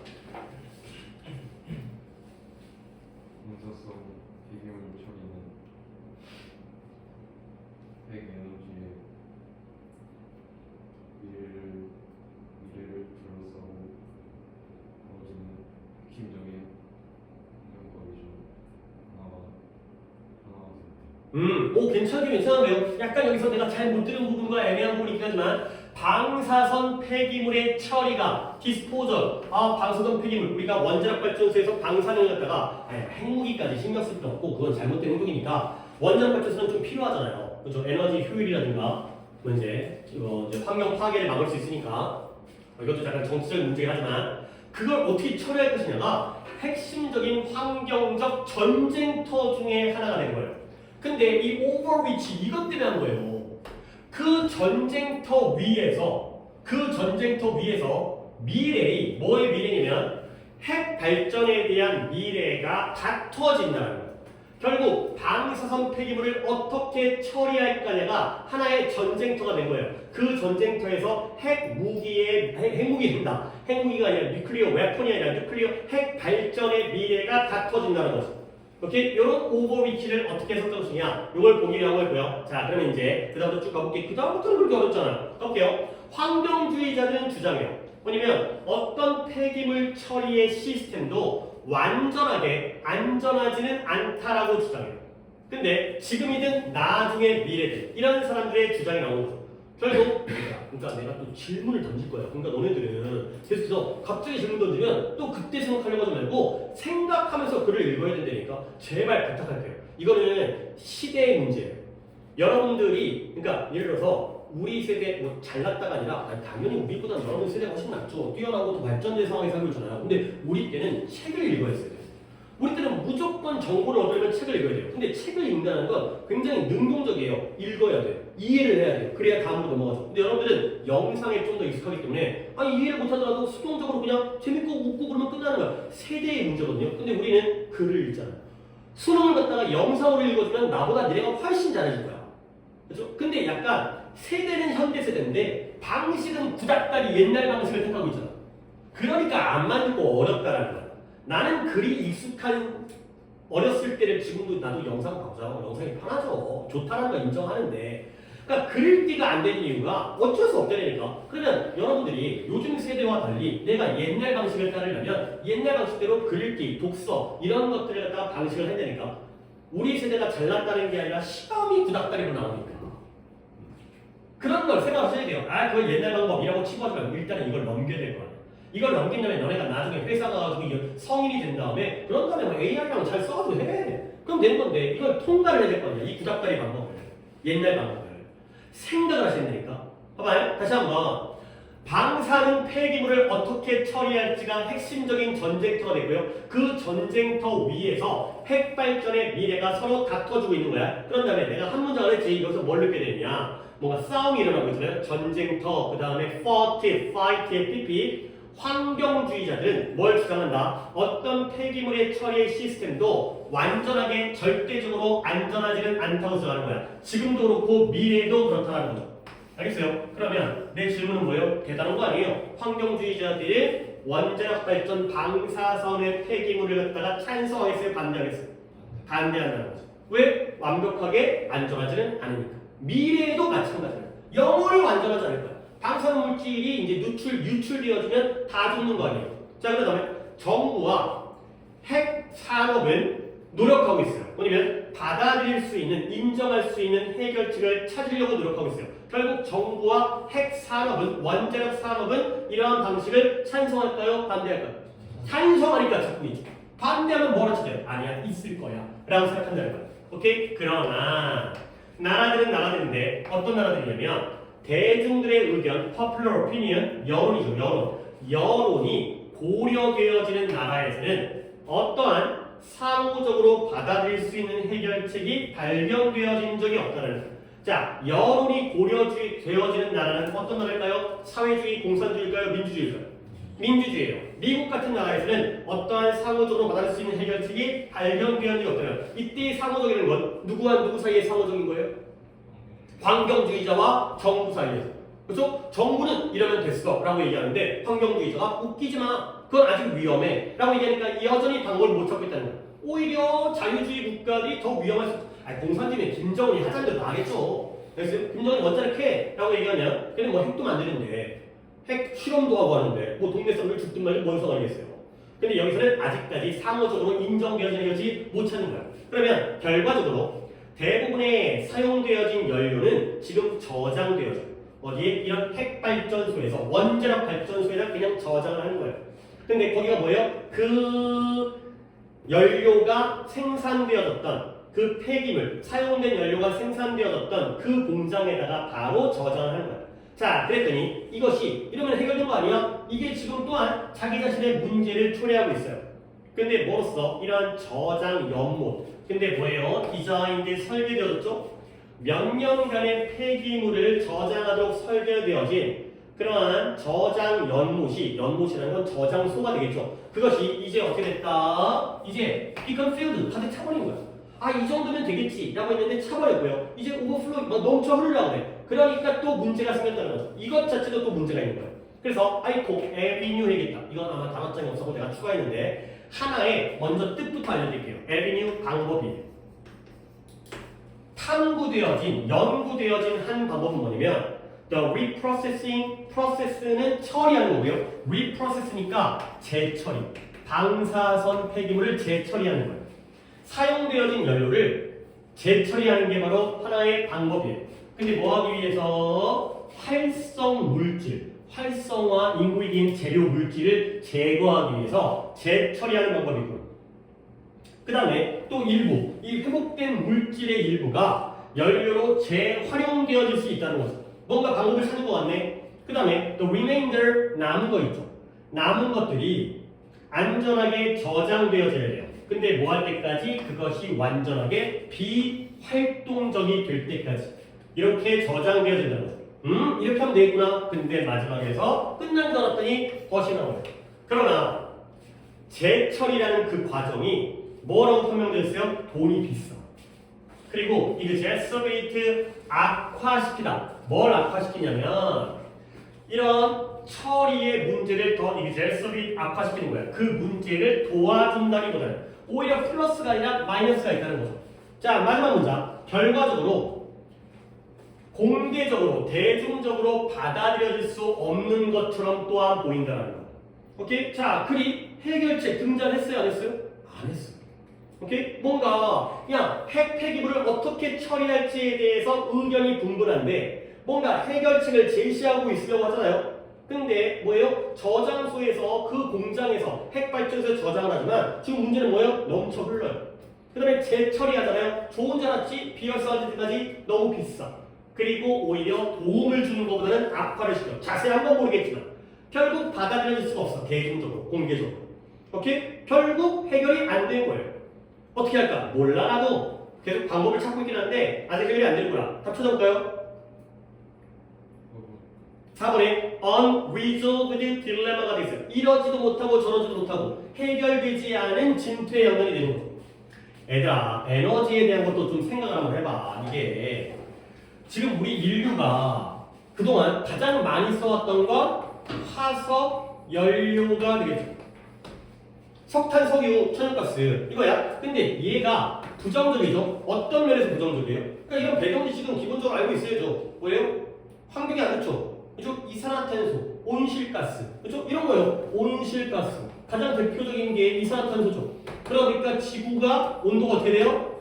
문서성 비교물 처리는 핵에너지의 미래를 둘러싸고 벌어지는 핵심적인 행동거리 중 하나가 오, 괜찮은데요? 약간 여기서 내가 잘 못 들은 부분과 애매한 부분이 있긴 하지만 방사선 폐기물의 처리가 디스포절, 방사선 폐기물 우리가 원자력 발전소에서 방사능을 갖다가 핵무기까지 신경 쓸 필요 없고 그건 잘못된 행동이니까 원자력 발전소는 좀 필요하잖아요. 그렇죠? 에너지 효율이라든가 뭐 이제 환경 파괴를 막을 수 있으니까 이것도 약간 정치적인 문제긴 하지만 그걸 어떻게 처리할 것이냐가 핵심적인 환경적 전쟁터 중에 하나가 되는 거예요. 근데 이 오버리치 이것 때문에 한 거예요. 그 전쟁터 위에서 미래의 뭐의 미래냐면 핵 발전에 대한 미래가 다투어진다는 거예요. 결국 방사선 폐기물을 어떻게 처리할 거냐가 하나의 전쟁터가 된 거예요. 그 전쟁터에서 핵무기가 아니라 뉴클리어 웨폰이 아니라 뉴클리어 핵 발전의 미래가 다투어진다는 거죠. 오케이? 요런 오버리치를 어떻게 해석할 것이냐 요걸 보기로 하고 있고요. 자, 그러면 이제 그 다음부터 쭉 가볼게요. 그 다음부터는 그렇게 어렵잖아요. 가볼게요. 환경주의자들은 주장해요. 뭐냐면 어떤 폐기물 처리의 시스템도 완전하게 안전하지는 않다라고 주장해요. 근데 지금이든 나중에 미래든 이런 사람들의 주장이 나오는 거죠. 결국 그러니까 내가 또 질문을 던질 거야. 그러니까 너네들은 계속해서 갑자기 질문 던지면 또 그때 생각하려고 하지 말고 생각하면서 글을 읽어야 된다니까 제발 부탁할게요. 이거는 시대의 문제예요. 여러분들이 그러니까 예를 들어서 우리 세대 뭐 잘났다가 아니라 당연히 우리보다 여러분 세대가 훨씬 낫죠. 뛰어나고 더 발전된 상황에 살고 있잖아요. 근데 우리 때는 책을 읽어야 했어요. 우리 때는 무조건 정보를 얻으려면 책을 읽어야 돼요. 근데 책을 읽는다는 건 굉장히 능동적이에요. 읽어야 돼요. 이해를 해야 돼요. 그래야 다음으로 넘어가죠. 근데 여러분들은 영상에 좀 더 익숙하기 때문에 이해를 못하더라도 수동적으로 그냥 재밌고 웃고 그러면 끝나는 거야. 세대의 문제거든요. 근데 우리는 글을 읽잖아요. 수능을 갖다가 영상으로 읽어주면 나보다 니네가 훨씬 잘해질 거야. 그렇죠? 근데 약간 세대는 현대 세대인데 방식은 구닥다리 옛날 방식을 택하고 있잖아. 그러니까 안 맞고 어렵다라는 거야. 나는 글이 익숙한 어렸을 때를 지금도 나도 영상 보자. 영상이 편하죠. 좋다는 거 인정하는데 그러니까 글 읽기가 안 되는 이유가 어쩔 수 없다니까. 그러면 여러분들이 요즘 세대와 달리 내가 옛날 방식을 따르려면 옛날 방식대로 글 읽기, 독서 이런 것들을 갖다가 방식을 해야 되니까 우리 세대가 잘났다는 게 아니라 시험이 구닥다리로 나오니까 그런 걸 생각하셔야 돼요. 그건 옛날 방법이라고 치고 하지 말고 일단은 이걸 넘겨야 될 거야. 이걸 넘긴 다음에 너네가 나중에 회사 가가지고 성인이 된 다음에 그런 다음에 뭐 AI랑 잘 써가지고 해. 그럼 되는 건데 이걸 통과를 해야 될 거 아니야. 이 구닥다리 방법을. 옛날 방법을. 생각을 하셔야 되니까. 봐봐요. 다시 한번. 방사능 폐기물을 어떻게 처리할지가 핵심적인 전쟁터가 되고요. 그 전쟁터 위에서 핵 발전의 미래가 서로 다퉈주고 있는 거야. 그런 다음에 내가 한 문장을 했지. 여기서 뭘 느끼게 되느냐. 뭔가 싸움이 일어나고 있잖아요. 전쟁터, 그 다음에 fight의 pp. 환경주의자들은 뭘 주장한다? 어떤 폐기물의 처리의 시스템도 완전하게 절대적으로 안전하지는 않다고 주장하는 거야. 지금도 그렇고 미래도 그렇다는 거죠. 알겠어요? 그러면 내 질문은 뭐예요? 대단한 거 아니에요? 환경주의자들이 원자력 발전 방사선의 폐기물을 갖다가 찬성하겠어요? 반대하겠어요? 반대한다는 거죠. 왜? 완벽하게 안전하지는 않으니까. 미래에도 마찬가지예요. 영원히 완전하지 않을 거야. 방사능 물질이 이제 유출되어지면 다 죽는 거 아니에요. 자, 그 다음에 정부와 핵 산업은 노력하고 있어요. 뭐냐면 받아들일 수 있는, 인정할 수 있는 해결책을 찾으려고 노력하고 있어요. 결국 정부와 핵 산업은, 원자력 산업은 이러한 방식을 찬성할까요? 반대할까요? 찬성하니까 자꾸 있죠. 반대하면 뭐라 찾아요? 아니야, 있을 거야. 라고 생각한다는 거예요. 오케이? 그러나 나라들은 나라들인데 어떤 나라들이냐면 대중들의 의견, popular opinion, 여론이죠. 여론이 고려되어지는 나라에서는 어떠한 상호적으로 받아들일 수 있는 해결책이 발견되어진 적이 없다는 거예요. 자, 여론이 고려되어지는 나라는 어떤 나라일까요? 사회주의, 공산주의일까요? 민주주의일까요? 민주주의예요. 미국 같은 나라에서는 어떠한 상호적으로 받아들일 수 있는 해결책이 발견되어진 적이 없다는 거예요. 이때 상호적이라는 건 누구와 누구 사이의 상호적인 거예요? 환경주의자와 정부 사이에서. 그렇죠? 정부는 이러면 됐어 라고 얘기하는데 환경주의자가 웃기지 마. 그건 아직 위험해 라고 얘기하니까 여전히 방법을 못 찾고 있다는 거야. 오히려 자유주의 국가들이 더 위험할 수 아니 공산주의면 김정은이 하자는 대로 나겠죠. 그래서 김정은이 원자력 해 라고 얘기하면 걔는 뭐 핵도 만드는데 핵 실험도 하고 하는데 뭐 동네 사람들 죽든 말든 뭔 상관이겠어요. 근데 여기서는 아직까지 상호적으로 인정되어지는 것이 못 찾는 거야. 그러면 결과적으로 대부분의 사용되어진 연료는 지금 저장되어져. 어디에? 이런 핵발전소에서 원자력 발전소에다 그냥 저장을 하는 거예요. 근데 거기가 뭐예요? 그 연료가 생산되어졌던 그 폐기물, 사용된 연료가 생산되어졌던 그 공장에다가 바로 저장을 하는 거예요. 자, 그랬더니 이것이 이러면 해결된 거 아니야? 이게 지금 또한 자기 자신의 문제를 초래하고 있어요. 근데 뭐로써? 이런 저장 연못. 근데 뭐예요? 디자인돼 설계되어졌죠? 몇 년간의 폐기물을 저장하도록 설계되어진 그러한 저장 연못이라는 건 저장소가 되겠죠. 그것이 이제 어떻게 됐다? 이제 become filled, 가득 차버린 거야. 아, 이 정도면 되겠지 라고 했는데 차버렸고요. 이제 오버플로우, 막 넘쳐 흐르려고 해. 그러니까 또 문제가 생겼다는 거죠. 이것 자체도 또 문제가 있는 거예요. 그래서 아이코, 에비뉴 해야겠다. 이건 아마 단어장이 없어서 내가 추가했는데 하나의 먼저 뜻부터 알려드릴게요. 에비뉴 방법이에요. 탐구되어진, 연구되어진 한 방법은 뭐냐면 the reprocessing, process는 처리하는 거고요. reprocess니까 재처리, 방사선 폐기물을 재처리하는 거예요. 사용되어진 연료를 재처리하는 게 바로 하나의 방법이에요. 근데 뭐 하기 위해서? 활성 물질, 활성화 인그리디언트 재료 물질을 제거하기 위해서 재처리하는 방법이고요. 그 다음에 또 일부, 이 회복된 물질의 일부가 연료로 재활용되어질 수 있다는 거죠. 뭔가 방법을 찾은 것 같네. 그 다음에 또 remainder, 남은 거 있죠. 남은 것들이 안전하게 저장되어져야 돼요. 근데 뭐 할 때까지? 그것이 완전하게 비활동적이 될 때까지 이렇게 저장되어야 된다는 거죠. 이렇게 하면 되겠구나. 근데 마지막에서 끝난 줄 알았더니 벗이 나와요. 그러나 재처리라는 그 과정이 뭐라고 설명됐어요? 돈이 비싸. 그리고 이거 제서베이트 악화시키다. 뭘 악화시키냐면 이런 처리의 문제를 더 이게 제서베이트 악화시키는 거야. 그 문제를 도와준다기보다는 오히려 플러스가 아니라 마이너스가 있다는 거죠. 자, 마지막 문장. 결과적으로 공개적으로 대중적으로 받아들여질 수 없는 것처럼 또한 보인다는 거. 오케이? 자, 그리 해결책 등장했어요? 안 했어요? 안 했어요. 오케이? 뭔가 그냥 핵 폐기물을 어떻게 처리할지에 대해서 의견이 분분한데 뭔가 해결책을 제시하고 있으려고 하잖아요. 근데 뭐예요? 저장소에서 그 공장에서 핵발전소에서 저장을 하지만 지금 문제는 뭐예요? 넘쳐 흘러요. 그 다음에 재처리하잖아요. 좋은 줄 알았지? 비열성할 때까지 너무 비싸. 그리고 오히려 도움을 주는 것보다는 악화를 시켜. 자세한 건 모르겠지만 결국 받아들여질 수가 없어. 대중적으로, 공개적으로. 오케이? 결국 해결이 안 된 거예요. 어떻게 할까? 몰라 나도 계속 방법을 찾고 있긴 한데 아직 해결이 안 되는 거야. 답 찾아볼까요? 4번에 unresolved dilemma가 돼 있어요. 이러지도 못하고 저러지도 못하고 해결되지 않은 진퇴 양난이 되는 거죠. 얘들아, 에너지에 대한 것도 좀 생각을 한번 해봐. 이게 지금 우리 인류가 그동안 가장 많이 써왔던 건 화석 연료가 되겠죠. 석탄, 석유, 천연가스 이거야. 근데 얘가 부정적이죠. 어떤 면에서 부정적이에요? 그러니까 이런 배경지식은 기본적으로 알고 있어야죠. 뭐예요? 환경이 안 좋죠. 그죠? 이산화탄소, 온실가스, 그죠? 이런 거예요. 온실가스 가장 대표적인 게 이산화탄소죠. 그러니까 지구가 온도가 어떻게 돼요?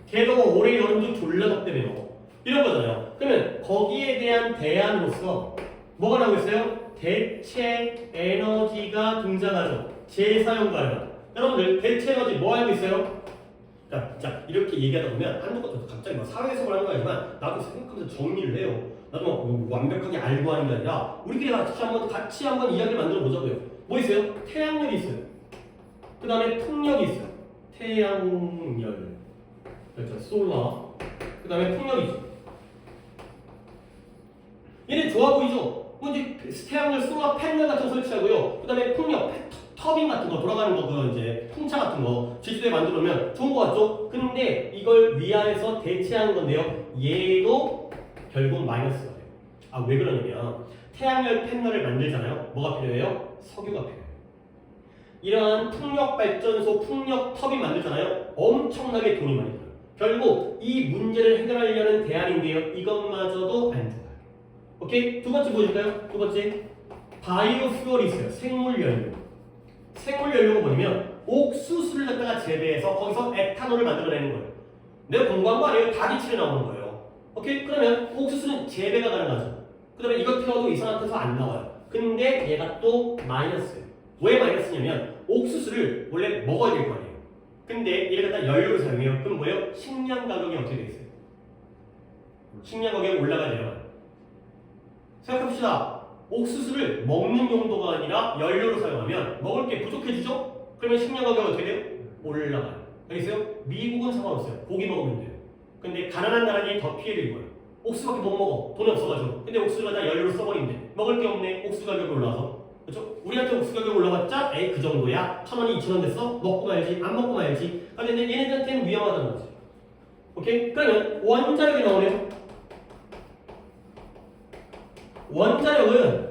개더워. 올해 여름도 졸라 덥대매요. 이런 거잖아요. 그러면 거기에 대한 대안으로서 뭐가 나오고 있어요? 대체 에너지가 등장하죠. 재사용 가능. 여러분들 대체 에너지 뭐 알고 있어요? 자 이렇게 얘기하다 보면 한두 것도 갑자기 막 사회생활 하는 거 아니지만 나도 생각하면서 정리를 해요. 나도 막 완벽하게 알고 하는 게 아니라 우리끼리 같이 한번 이야기를 만들어 보자고요. 뭐 있어요? 태양열이 있어요. 그 다음에 풍력이 있어요. 태양열, 그렇죠? 솔라. 그 다음에 풍력이 있어요. 얘네 좋아 보이죠? 뭐 이제 태양열, 솔라 패널 같은 거 설치하고요. 그 다음에 풍력, 터빈 같은 거 돌아가는 거, 그 이제 풍차 같은 거 제주도에 만들어놓으면 좋은 거 같죠? 근데 이걸 위안해서 대체하는 건데요. 얘도 결국 마이너스가 돼요. 아, 왜 그러냐면 태양열 패널을 만들잖아요. 뭐가 필요해요? 석유가 필요해요. 이런 풍력발전소, 풍력터빈 만들잖아요. 엄청나게 돈이 많이 들어요. 결국 이 문제를 해결하려는 대안인데요. 이것마저도 안 좋아요. 오케이? 두 번째 보여줄까요? 두 번째 바이오 퓨얼이 있어요. 생물연료. 생물연료가 뭐냐면 옥수수를 갖다가 재배해서 거기서 에탄올을 만들어내는 거예요. 내가 공부한 거 아니에요? 다 기출에 나오는 거예요. 오케이? 그러면 옥수수는 재배가 가능하죠. 그 다음에 이걸 태워도 이 상태에서 안 나와요. 근데 얘가 또 마이너스예요. 왜 마이너스냐면 옥수수를 원래 먹어야 될 거 아니에요. 근데 얘를 갖다 연료로 사용해요. 그럼 뭐예요? 식량 가격이 어떻게 돼 있어요? 식량 가격이 올라가야 내려가요. 생각합시다. 옥수수를 먹는 용도가 아니라 연료로 사용하면 먹을 게 부족해지죠? 그러면 식량 가격이 어떻게 돼요? 올라가요. 알겠어요? 미국은 상관없어요. 고기 먹으면 돼요. 근데 가난한 나라들이 더 피해를 입어요. 옥수수밖에 못 먹어. 돈이 없어가지고. 근데 옥수수를 다 연료로 써버리는데 먹을 게 없네. 옥수수 가격이 올라서. 그렇죠? 우리한테 옥수수 가격이 올라갔자 에이 그 정도야. 1,000원이 2,000원 됐어? 먹고 말지. 안 먹고 말지. 근데 얘네들한테는 위험하다는 거지. 오케이? 그러면 원자력이 나오네요. 원자력은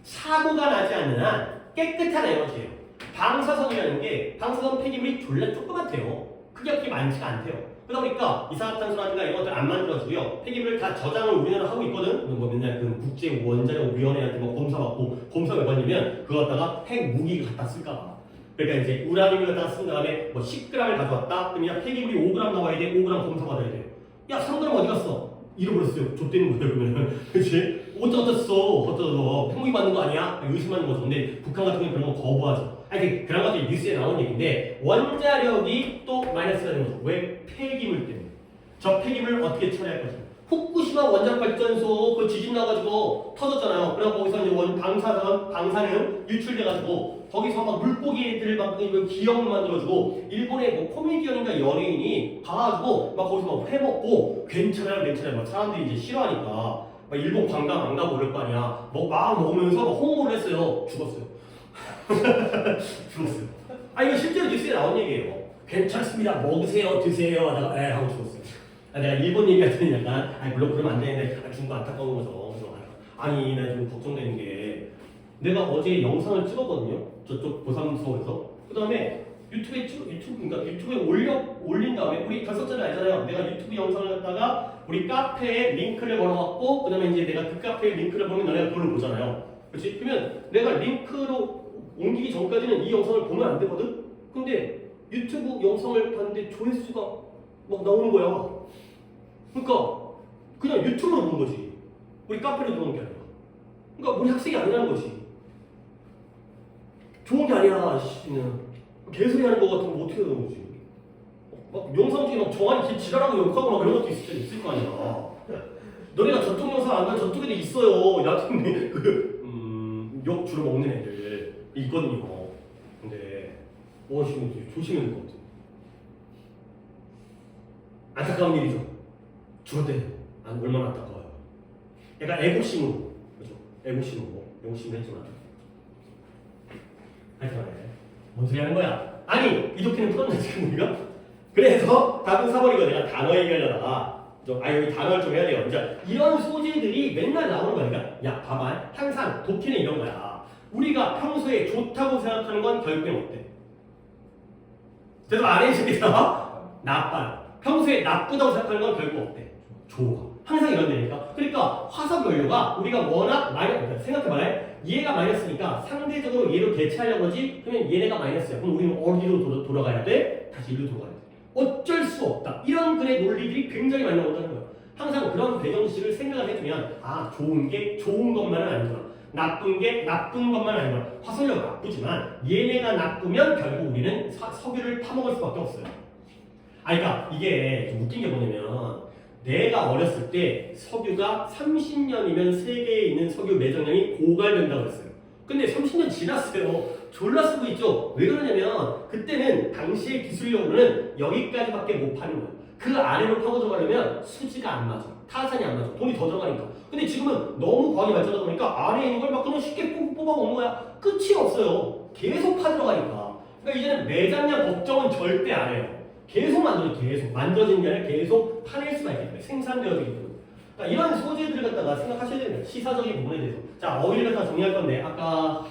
사고가 나지 않는 한 깨끗한 에너지예요. 방사선이라는 게 방사선 폐기물이 졸라 조그맣대요. 크게 그렇게 많지가 않대요. 그러다 보니까 이산화탄소라든가 이런 것들 안 만들어지고요. 폐기물을 다 저장을 우리나라 하고 있거든. 뭐 맨날 그 국제 원자력 위원회한테 뭐 검사받고 검사 왜 받냐면 그거 갖다가 핵 무기 갖다 쓸까. 그러니까 이제 우라늄을 갖다가 쓴 다음에 뭐 10g을 가져왔다. 그러면 폐기물이 5g 나와야 돼. 5g 검사 받아야 돼. 야 3g 어디 갔어? 잃어버렸어요. 좆되는 거예요 그러면. 그렇지? 어쩌서 핵무기 받는 거 아니야? 의심하는 거죠. 근데 북한 같은 경우는 그런 거 거부하죠. 아니 그런 것들이 뉴스에 나온 얘기인데 원자력이 또 마이너스가 되는 거죠. 왜? 폐기물 때문에. 저 폐기물을 어떻게 처리할 거죠? 후쿠시마 원자력발전소 그 지진 나가지고 터졌잖아요. 그래서 거기서 이제 방사능 유출돼가지고 거기서 막 물고기들을 막 기억 만들어주고 일본의 뭐 코미디언인가 연예인이 가가지고 막 거기서 막 회먹고 괜찮아요. 막 사람들이 이제 싫어하니까 막 일본 관광 안 가고 그럴 거 아니야. 뭐 막 먹으면서 막 홍보를 했어요. 죽었어요. 죽었어요. 아 이거 실제로 뉴스에 나온 얘기예요. 괜찮습니다. 먹으세요, 드세요 하다가 에 하고 죽었어요. 아, 내가 일본 얘기할 때는 약간 아니 물론 그러면 안 되는데 죽은 거 안타까운 거죠. 그래서 아니 나 좀 걱정되는 게 내가 어제 영상을 찍었거든요. 저쪽 고삼서에서. 그 다음에 유튜브에 올린 다음에 우리 결석자를 알잖아요. 내가 유튜브 영상을 갖다가 우리 카페에 링크를 걸어갖고 그 다음에 이제 내가 그 카페에 링크를 보면 너네가 그걸 보잖아요. 그렇지? 그러면 내가 링크로 옮기기 전까지는 이 영상을 보면 안 되거든? 근데 유튜브 영상을 봤는데 조회수가 막 나오는 거야. 그러니까 그냥 유튜브로 보는 거지. 우리 카페로 들어온 게 아니라. 그러니까 우리 학생이 아니라는 거지. 좋은 게 아니야, 씨는. 개소리 하는 거 같으면 어떻게 되는 거지? 막 영상 중에 막 정한이 지랄하고 욕하고 막 그런 것도 있을 거 아니야. 너네가 저쪽 영상 안 가면 저쪽에도 있어요. 얕은 욕 주로 먹는 애들 있거든요. 근데 조심해야 될 것 같아. 안타까운 일이죠. 죽었대. 얼마나 안타까워요. 약간 애국심으로, 그죠? 애국심으로 했지만. 하여튼 뭔 소리 하는 거야? 아니 이렇게는 풀었나 지금 우리가? 그래서 답은 4번이고 내가 단어 얘기하려다가 여기 단어를 좀 해야 돼요. 이제 이런 소재들이 맨날 나오는 거니까 야 봐봐 항상 독해는 이런 거야. 우리가 평소에 좋다고 생각하는 건 결국엔 어때? 그래서 안 해주겠다. 나빠요. 평소에 나쁘다고 생각하는 건 결국 어때? 좋아. 항상 이런 데니까. 그러니까 화석 연료가 우리가 워낙 마이너스 생각해봐요. 얘가 마이너스니까 상대적으로 얘로 대체하려고 하지. 그러면 얘네가 마이너스야. 그럼 우리는 어디로 돌아가야 돼? 다시 일로 돌아가야 돼. 어쩔 수 없다. 이런 글의 논리들이 굉장히 많이 나온다는 거예요. 항상 그런 배경식을 생각을 해주면 좋은 게 좋은 것만은 아니구나. 나쁜 게 나쁜 것만은 아니구나. 화석연료 나쁘지만 얘네가 나쁘면 결국 우리는 석유를 타먹을 수밖에 없어요. 그러니까 이게 좀 웃긴 게 뭐냐면 내가 어렸을 때 석유가 30년이면 세계에 있는 석유 매장량이 고갈된다고 했어요. 근데 30년 지났어요. 졸라 쓰고 있죠. 왜 그러냐면 그때는 당시의 기술력으로는 여기까지밖에 못 파는 거예요. 그 아래로 파고 들어가려면 수지가 안 맞아. 타산이 안 맞아. 돈이 더 들어가니까. 근데 지금은 너무 과학이 발전하다 보니까 아래에 있는 걸 막 그냥 쉽게 뽑아 먹는 거야. 끝이 없어요. 계속 파 들어가니까. 그러니까 이제는 매장량 걱정은 절대 안 해요. 계속 만들어지는 게 아니라 계속 파낼 수가 있기 때문에 생산되어지기 때문에. 그러니까 이런 소재들을 갖다가 생각하셔야 됩니다. 시사적인 부분에 대해서. 자, 어휘를 갖다 정리할 건데 아까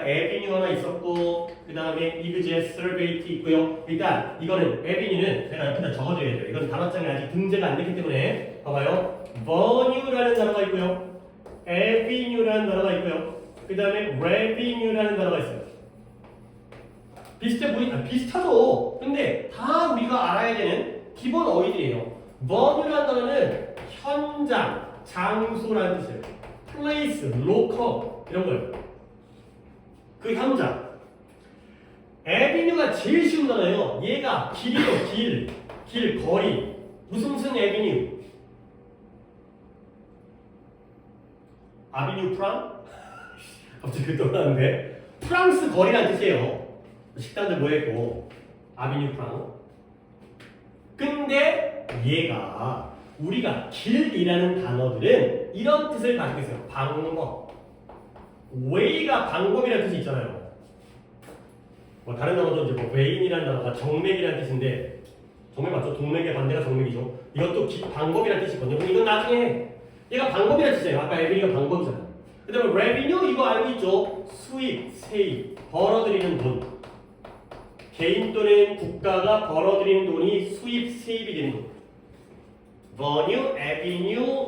에비뉴 하나 있었고 그 다음에 이그제 서베이트 있고요. 일단 이거는 에비뉴는 제가 옆에다 적어줘야 돼요. 이건 단어장에 아직 등재가 안 됐기 때문에 봐봐요. 버뉴라는 단어가 있고요. 에비뉴라는 단어가 있고요. 그 다음에 레비뉴라는 단어가 있어요. 비슷하죠. 근데 다 우리가 알아야 되는 기본 어휘들이에요. 버뉴라는 단어는 현장, 장소라는 뜻이에요. place, local 이런 거예요. 그 현장. 에비뉴가 제일 쉬운 단어예요. 얘가 길이요, 길, 거리. 무슨 에비뉴? 아비뉴 프랑? 갑자기 떠나는데 프랑스 거리란 뜻이에요. 식당들 모여있고 아비뉴 프랑. 근데 얘가 우리가 길이라는 단어들은 이런 뜻을 가지고 있어요. 방법. way가 방법이라는 뜻이 있잖아요. 뭐 다른 단어도 이제 뭐 ve인이라는 단어가 정맥이라는 뜻인데 정맥 맞죠? 동맥의 반대가 정맥이죠. 이것도 방법이라는 뜻이 있거든요. 이건 나중에 얘가 방법이라는 뜻이에요. 아까 에비니가 방법이잖아요. 그 다음에 revenue 이거 알고 있죠? 수입, 세입, 벌어들이는 돈. 개인 또는 국가가 벌어들이는 돈이 수입, 세입이 되는 돈.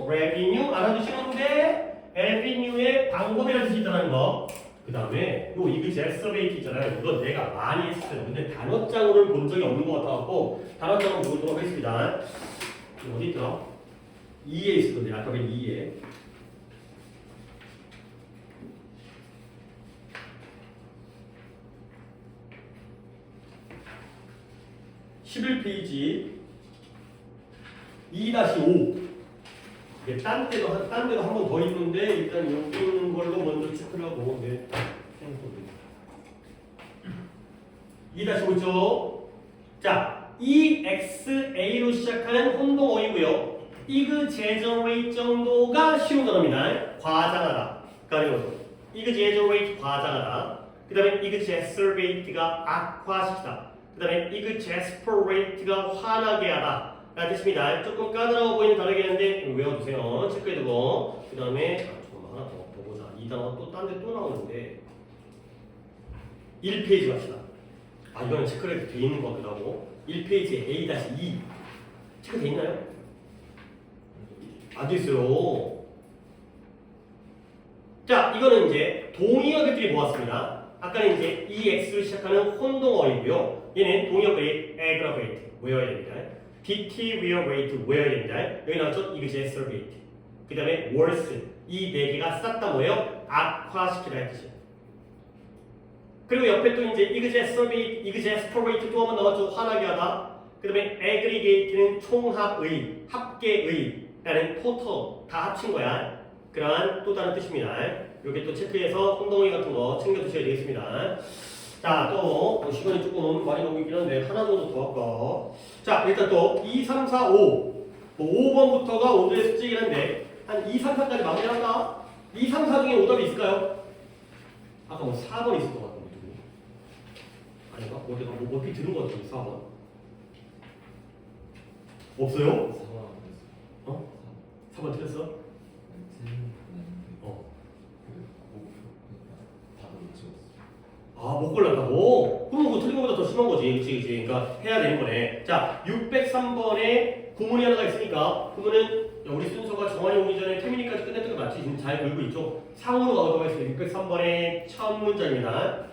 revenue 알아두시는데 에비뉴의 방법이라는 뜻이 있다는 거. 그 다음에 요 이그제서베이트 있잖아요. 이건 내가 많이 했어요. 근데 단어장으로는 본 적이 없는 것 같아갖고 단어장으로 보도록 하겠습니다. 어디 있더라? 2에 있었던데 아까 왜 2에 11페이지 2-5 딴 데도 한 번 더 있는데 일단 여기 있는 걸로 먼저 체크를 하고 2-5죠. 자, EXA로 시작하는 혼동어이고요. exaggerate 정도가 쉬운 단어입니다. 과장하다. 그러니까 exaggerate 과장하다. 그 다음에 exacerbate가 악화시키다. 그 다음에 exasperate가 화나게 하다. 라는 뜻입니다. 조금 까다로워 보이는 단어이긴 한데 외워두세요. 체크해두고 그 다음에 조금 하나 더 보자. 이 단어 또 딴 데 또 나오는데 1페이지 갑시다. 이거는 체크를 돼 있는 것 같기도 하고 1페이지에 A-2 체크 돼 있나요? 안 돼 있어요. 자, 이거는 이제 동의어들끼리 모았습니다. 아까는 이제 EX로 시작하는 혼동어이고요. 얘는 동의어들이 aggravate 외워야 됩니다. deteriorate 외워야 됩니다. 여기 나왔죠? exasperate. 그 다음에 worsen. 이 네 개가 싹 다 뭐예요? 악화시키다 할 뜻이에요. 그리고 옆에 또 이제 exasperate 또 한번 나왔죠? 화나게 하다. 그 다음에 aggregate는 총합의, 합계의라는 total 다 합친 거야. 그러한 또 다른 뜻입니다. 이렇게 또 체크해서 혼동의 같은 거 챙겨두셔야 되겠습니다. 자, 또 시간이 조금 많이 넘기긴 한데 하나 정도 더 할까? 자, 일단 또 2, 3, 4, 5 5번부터가 오늘의 숙제이긴 한데 한 2, 3, 4까지 마무리할까? 2, 3, 4 중에 오답이 있을까요? 아까 뭐 4번 있을 것 같은데 아닌가? 어디가 뭐 어떻게 들은 것 같은데 4번 없어요? 4번 틀렸어? 못 골랐다고? 그럼 그거 틀린 것보다 더 심한 거지. 그치. 그러니까 해야 되는 거네. 자, 603번에 구문이 하나가 있으니까 구문은 우리 순서가 정원이 오기 전에 태민이까지 끝냈던 거 맞지? 지금 잘 걸고 있죠? 상으로 가도록 하겠습니다. 603번의 첫 문장입니다.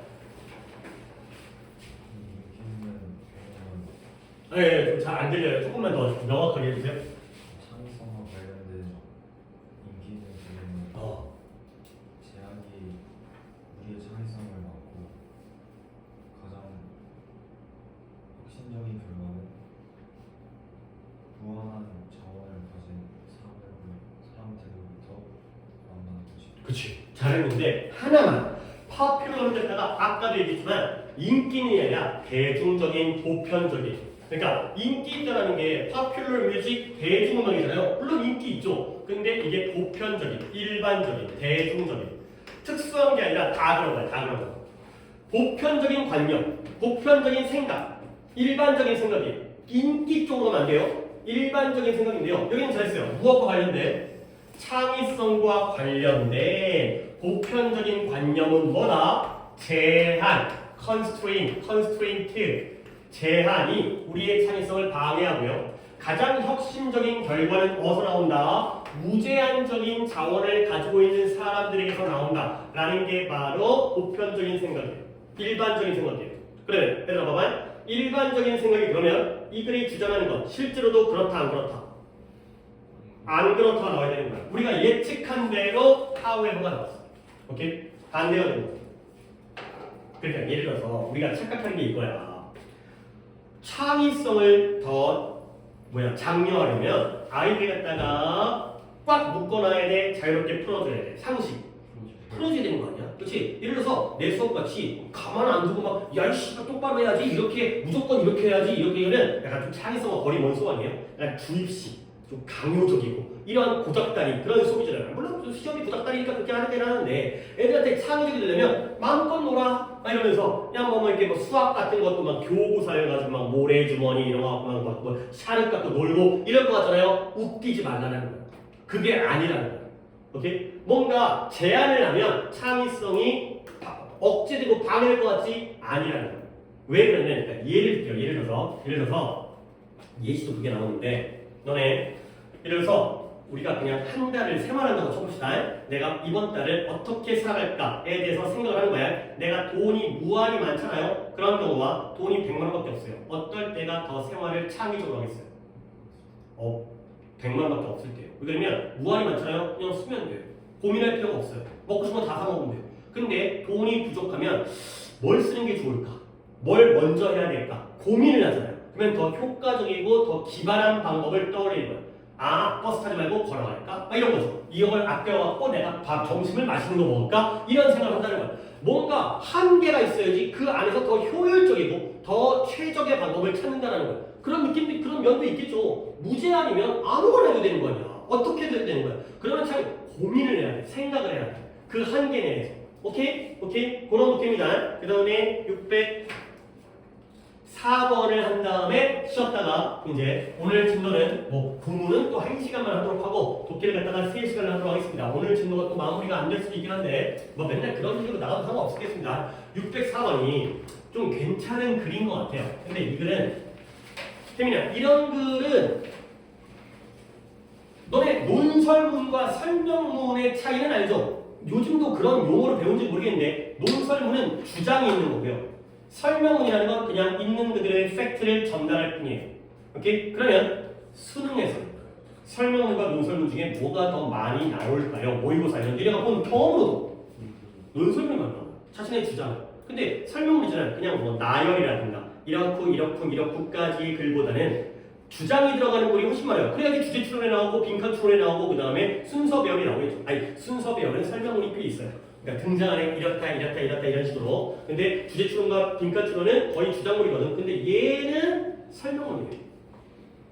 네, 잘 안 들려요. 조금만 더 명확하게 해주세요. 창의성과 관련된 인기는 제약이 우리의 창의성을 막고 가장 혁신적인 결과는 무한한 자원을 가진 사람들로부터 만나는 것이다. 그치. 잘했는데 하나만 파퓰러를 했다가 아까도 얘기했지만 인기는 아니라 대중적인 보편적인 그러니까 인기 있다라는 게 파퓰러 뮤직 대중음악이잖아요. 물론 인기 있죠. 근데 이게 보편적인, 일반적인, 대중적인 특수한 게 아니라 다 그런 거야. 다 그런 거. 보편적인 관념, 보편적인 생각, 일반적인 생각이 인기 쪽으로는 안 돼요. 일반적인 생각인데요. 여기는 잘했어요. 무엇과 관련된? 창의성과 관련된 보편적인 관념은 뭐다? 제한, constraint, 제한이 우리의 창의성을 방해하고요. 가장 혁신적인 결과는 어디서 나온다? 무제한적인 자원을 가지고 있는 사람들에게서 나온다 라는 게 바로 보편적인 생각이에요. 일반적인 생각이에요. 그래, 얘들아 봐봐. 일반적인 생각이 그러면 이 글이 주장하는 건 실제로도 그렇다 안 그렇다? 안 그렇다가 나와야 되는 거야. 우리가 예측한 대로 however가 나왔어. 오케이? 반대가 되는 거야. 그러니까 예를 들어서 우리가 착각하는 게 이거야. 창의성을 더 장려하려면 아이들 갖다가 꽉 묶어놔야 돼. 자유롭게 풀어줘야 돼. 상식. 풀어줘야 되는 거 아니야? 그렇지? 예를 들어서 내 수업같이 가만 안 두고 막 야 이씨 똑바로 해야지 이렇게 무조건 이렇게 해야지 이렇게 하면 약간 좀 창의성과 거리 먼 수업 아니에요? 약간 주입식 좀 강요적이고 이러한 고작다리 그런 수업이잖아요. 물론 좀 시험이 고작다리니까 그렇게 하는 때는 하는데 애들한테 창의적이 되려면 마음껏 놀아 막 이러면서 그냥 뭐 이렇게 뭐 수학 같은 것도 막 교구사여가지고 막 모래주머니 이런 거 갖고 막 뭐 샤르 갖고 놀고 이럴 것 같잖아요. 웃기지 말라는 거예요. 그게 아니라는 거예요. 오케이? 뭔가 제한을 하면 창의성이 억제되고 방해될 것 같지 아니라는 거예요. 왜 그러냐면 그러니까 예를 들게요. 예를 들어서 예시도 그게 나오는데 너네 예를 들어서 우리가 그냥 한 달을 생활한다고 쳐봅시다. 내가 이번 달을 어떻게 살아갈까에 대해서 생각을 하는 거야. 내가 돈이 무한히 많잖아요. 그런 경우와 돈이 100만 원밖에 없어요. 어떨 때가 더 생활을 창의적으로 하겠어요? 100만 원밖에 없을 때요. 그러면 무한히 많잖아요. 그냥 쓰면 돼요. 고민할 필요가 없어요. 먹고 싶은 거 다 사 먹으면 돼요. 근데 돈이 부족하면 뭘 쓰는 게 좋을까? 뭘 먼저 해야 될까? 고민을 하잖아요. 그러면 더 효과적이고 더 기발한 방법을 떠올리는 거예요. 아, 버스 타지 말고 걸어갈까? 이런 거죠. 이걸 아껴갖고 내가 점심을 맛있는 거 먹을까? 이런 생각을 한다는 거예요. 뭔가 한계가 있어야지 그 안에서 더 효율적이고 더 최적의 방법을 찾는다는 거예요. 그런 느낌도 그런 면도 있겠죠. 무제한이면 아무거나 해도 되는 거 아니야. 어떻게 해도 되는 거야. 그러면 참 고민을 해야 돼. 생각을 해야 돼. 그 한계 내에서. 오케이? 그런 느낌이다. 그 다음에 604번을 한 다음에 쉬었다가 이제 오늘 진도는 뭐 구문은 또 1시간만 하도록 하고 독해를 갖다가 3시간을 하도록 하겠습니다. 오늘 진도가 또 마무리가 안 될 수도 있긴 한데 뭐 맨날 그런 식으로 나가도 상관없겠습니다. 604번이 좀 괜찮은 글인 것 같아요. 근데 이 글은 태민아 이런 글은 너네 논설문과 설명문의 차이는 알죠? 요즘도 그런 용어를 배운지 모르겠는데 논설문은 주장이 있는 거고요. 설명문이라는 건 그냥 있는 그들의 팩트를 전달할 뿐이에요. 오케이? 그러면 수능에서 설명문과 논설문 중에 뭐가 더 많이 나올까요? 모의고사에는 내가 본 경험으로도 논설문이 많아. 자신의 주장. 근데 설명문이잖아요. 그냥 뭐 나열이라든가 이렇고까지의 글보다는 주장이 들어가는 글이 훨씬 많아요. 그래야지 주제 추론에 나오고 빈칸 추론에 나오고 그 다음에 순서 배열이 나오겠죠. 아니 순서 배열은 설명문이 꽤 있어요. 그러니까 등장하는 이렇다 이런 식으로. 근데 주제 추론과 빈칸 추론은 거의 주장물이거든. 근데 얘는 설명문이에요.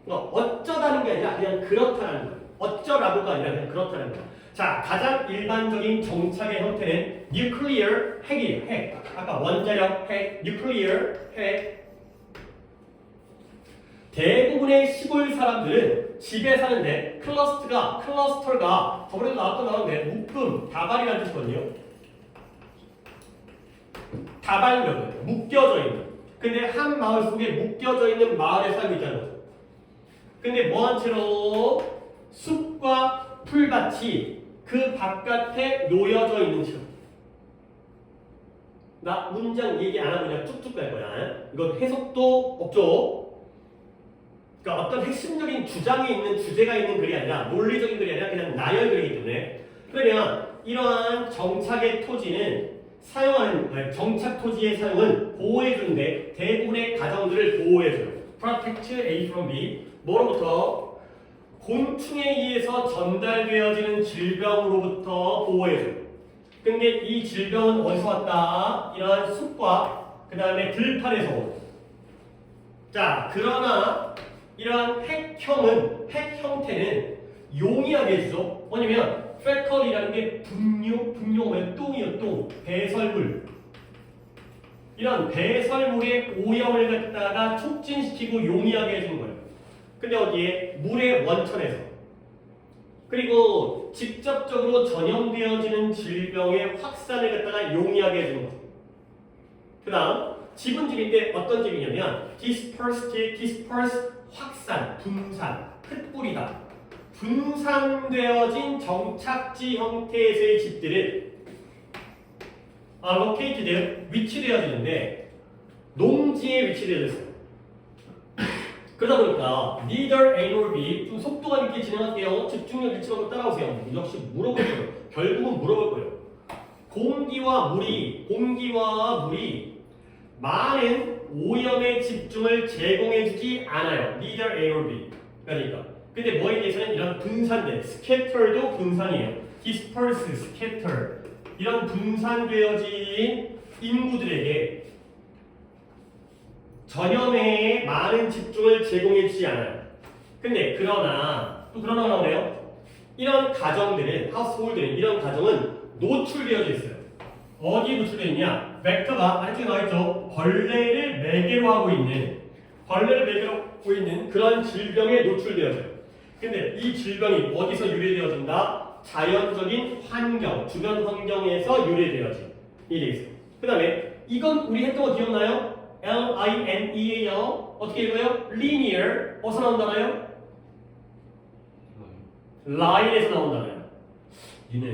그러니까 어쩌다는 게 아니라 그냥 그렇다는 거예요. 어쩌라고가 아니라 그냥 그렇다는 거예요. 자, 가장 일반적인 정착의 형태는 nuclear 핵이에요. 핵. 아까 원자력 핵, nuclear 핵. 대부분의 시골 사람들은 집에 사는데 클러스터가 저번에도 나왔는데 묶음, 다발이라는 뜻이거든요. 다발력은 묶여져 있는. 근데 한 마을 속에 묶여져 있는 마을에 살고 있다는 거죠. 근데 뭐한 채로 숲과 풀밭이 그 바깥에 놓여져 있는 채로. 나 문장 얘기 안 하고 그냥 쭉쭉 갈 거야. 이건 해석도 없죠. 그러니까 어떤 핵심적인 주장이 있는 주제가 있는 글이 아니라 논리적인 글이 아니라 그냥 나열글이기 때문에 그러면 이러한 정착의 토지는 정착 토지의 사용은 보호해주는데 대부분의 가정들을 보호해줘요. Protect A from B. 뭐로부터? 곤충에 의해서 전달되어지는 질병으로부터 보호해줘요. 근데 이 질병은 어디서 왔다? 이러한 숲과 그 다음에 들판에서 오고. 자, 그러나 이러한 핵 형태는 용이하게 해주죠. 뭐냐면 fecal 게 분뇨, 똥이요, 똥, 배설물. 이런 배설물의 오염을 갖다가 촉진시키고 용이하게 해주는 거예요. 근데 어디에? 물의 원천에서. 그리고 직접적으로 전염되어지는 질병의 확산을 갖다가 용이하게 해주는 거죠. 그 다음 지분집인데 어떤 집이냐면 disperse 확산, 분산, 흩뿌리다. 분산되어진 정착지 형태에서의 집들은 located, 위치되어지는데 농지에 위치되어 있어요. 그러다 보니까 neither A nor B 좀 속도감 있게 진행할게요. 집중력 잃지 말고 따라오세요. 역시 물어볼 거예요. 결국은 물어볼 거예요. 공기와 물이 많은 오염의 집중을 제공해주지 않아요. neither A nor B. 그러니까 근데 뭐에 대해서는 이런 분산된 scatter도 분산이에요. disperse, scatter 이런 분산되어진 인구들에게 전염에 많은 집중을 제공해주지 않아요. 근데 그러나 나오네요. 이런 가정들은 household들은 이런 가정은 노출되어져 있어요. 어디에 노출되어 있냐? 벡터가 아래쪽에 나와있죠. 벌레를 매개로 하고 있는 그런 질병에 노출되어져요. 근데 이 질병이 어디서 유래되어진다? 자연적인 환경, 주변 환경에서 유래되어진 일이 있어요. 그 다음에 이건 우리 했던 거 기억나요? Linear 어떻게 읽어요? Linear 어디서 나온다나요? 라인에서 나온다나요? 니네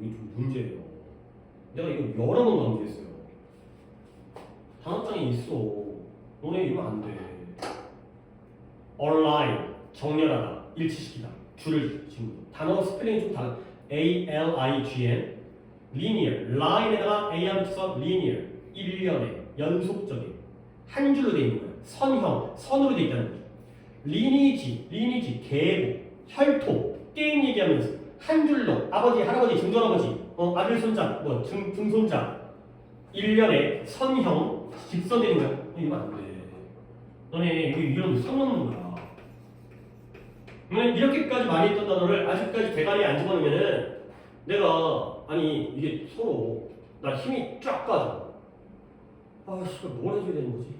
이게 좀 문제예요. 내가 이거 여러 번 강조했어요. 단어장에 있어. 너네 이러면 안 돼. Align 정렬하다, 일치시키다. 줄을 지금 단어 스펠링이 좀 다른. A-L-I-G-N linear line에다가 A를 붙여서 linear 일련의 연속적인 한 줄로 되어 있는 거예요. 선형, 선으로 되어 있다는 거죠. 리니지, 계보, 혈통, 게임 얘기하면서 한 줄로 아버지, 할아버지, 증조할아버지, 아들, 손자, 증손자 일련의 선형, 직선되는 거야. 이러면 안 돼. 너네 이런 선 넘는 거야. 이렇게까지 많이 했던 단어를 아직까지 대가리에 안 집어넣으면은 내가 아니 이게 서로 나 힘이 쫙 가져. 씨발 뭘 해줘야 되는 거지?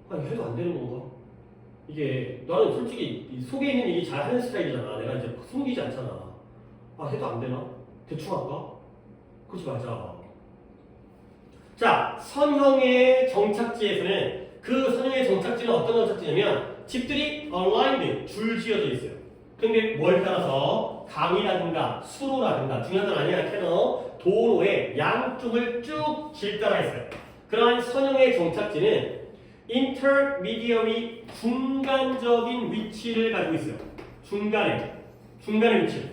아니 해도 안 되는 건가? 이게 나는 솔직히 이 속에 있는 얘기 잘 하는 스타일이잖아. 내가 이제 숨기지 않잖아. 해도 안 되나? 대충 할까? 그렇지 맞아. 자, 선형의 정착지에서는 그 선형의 정착지는 어떤 정착지냐면 집들이 aligned, 줄 지어져 있어요. 근데 뭘 따라서 강이라든가 수로라든가 중요한 건 아니야. 캐너 도로의 양쪽을 쭉 질따라 있어요. 그러한 선형의 정착지는 intermediary 중간적인 위치를 가지고 있어요. 중간의 위치.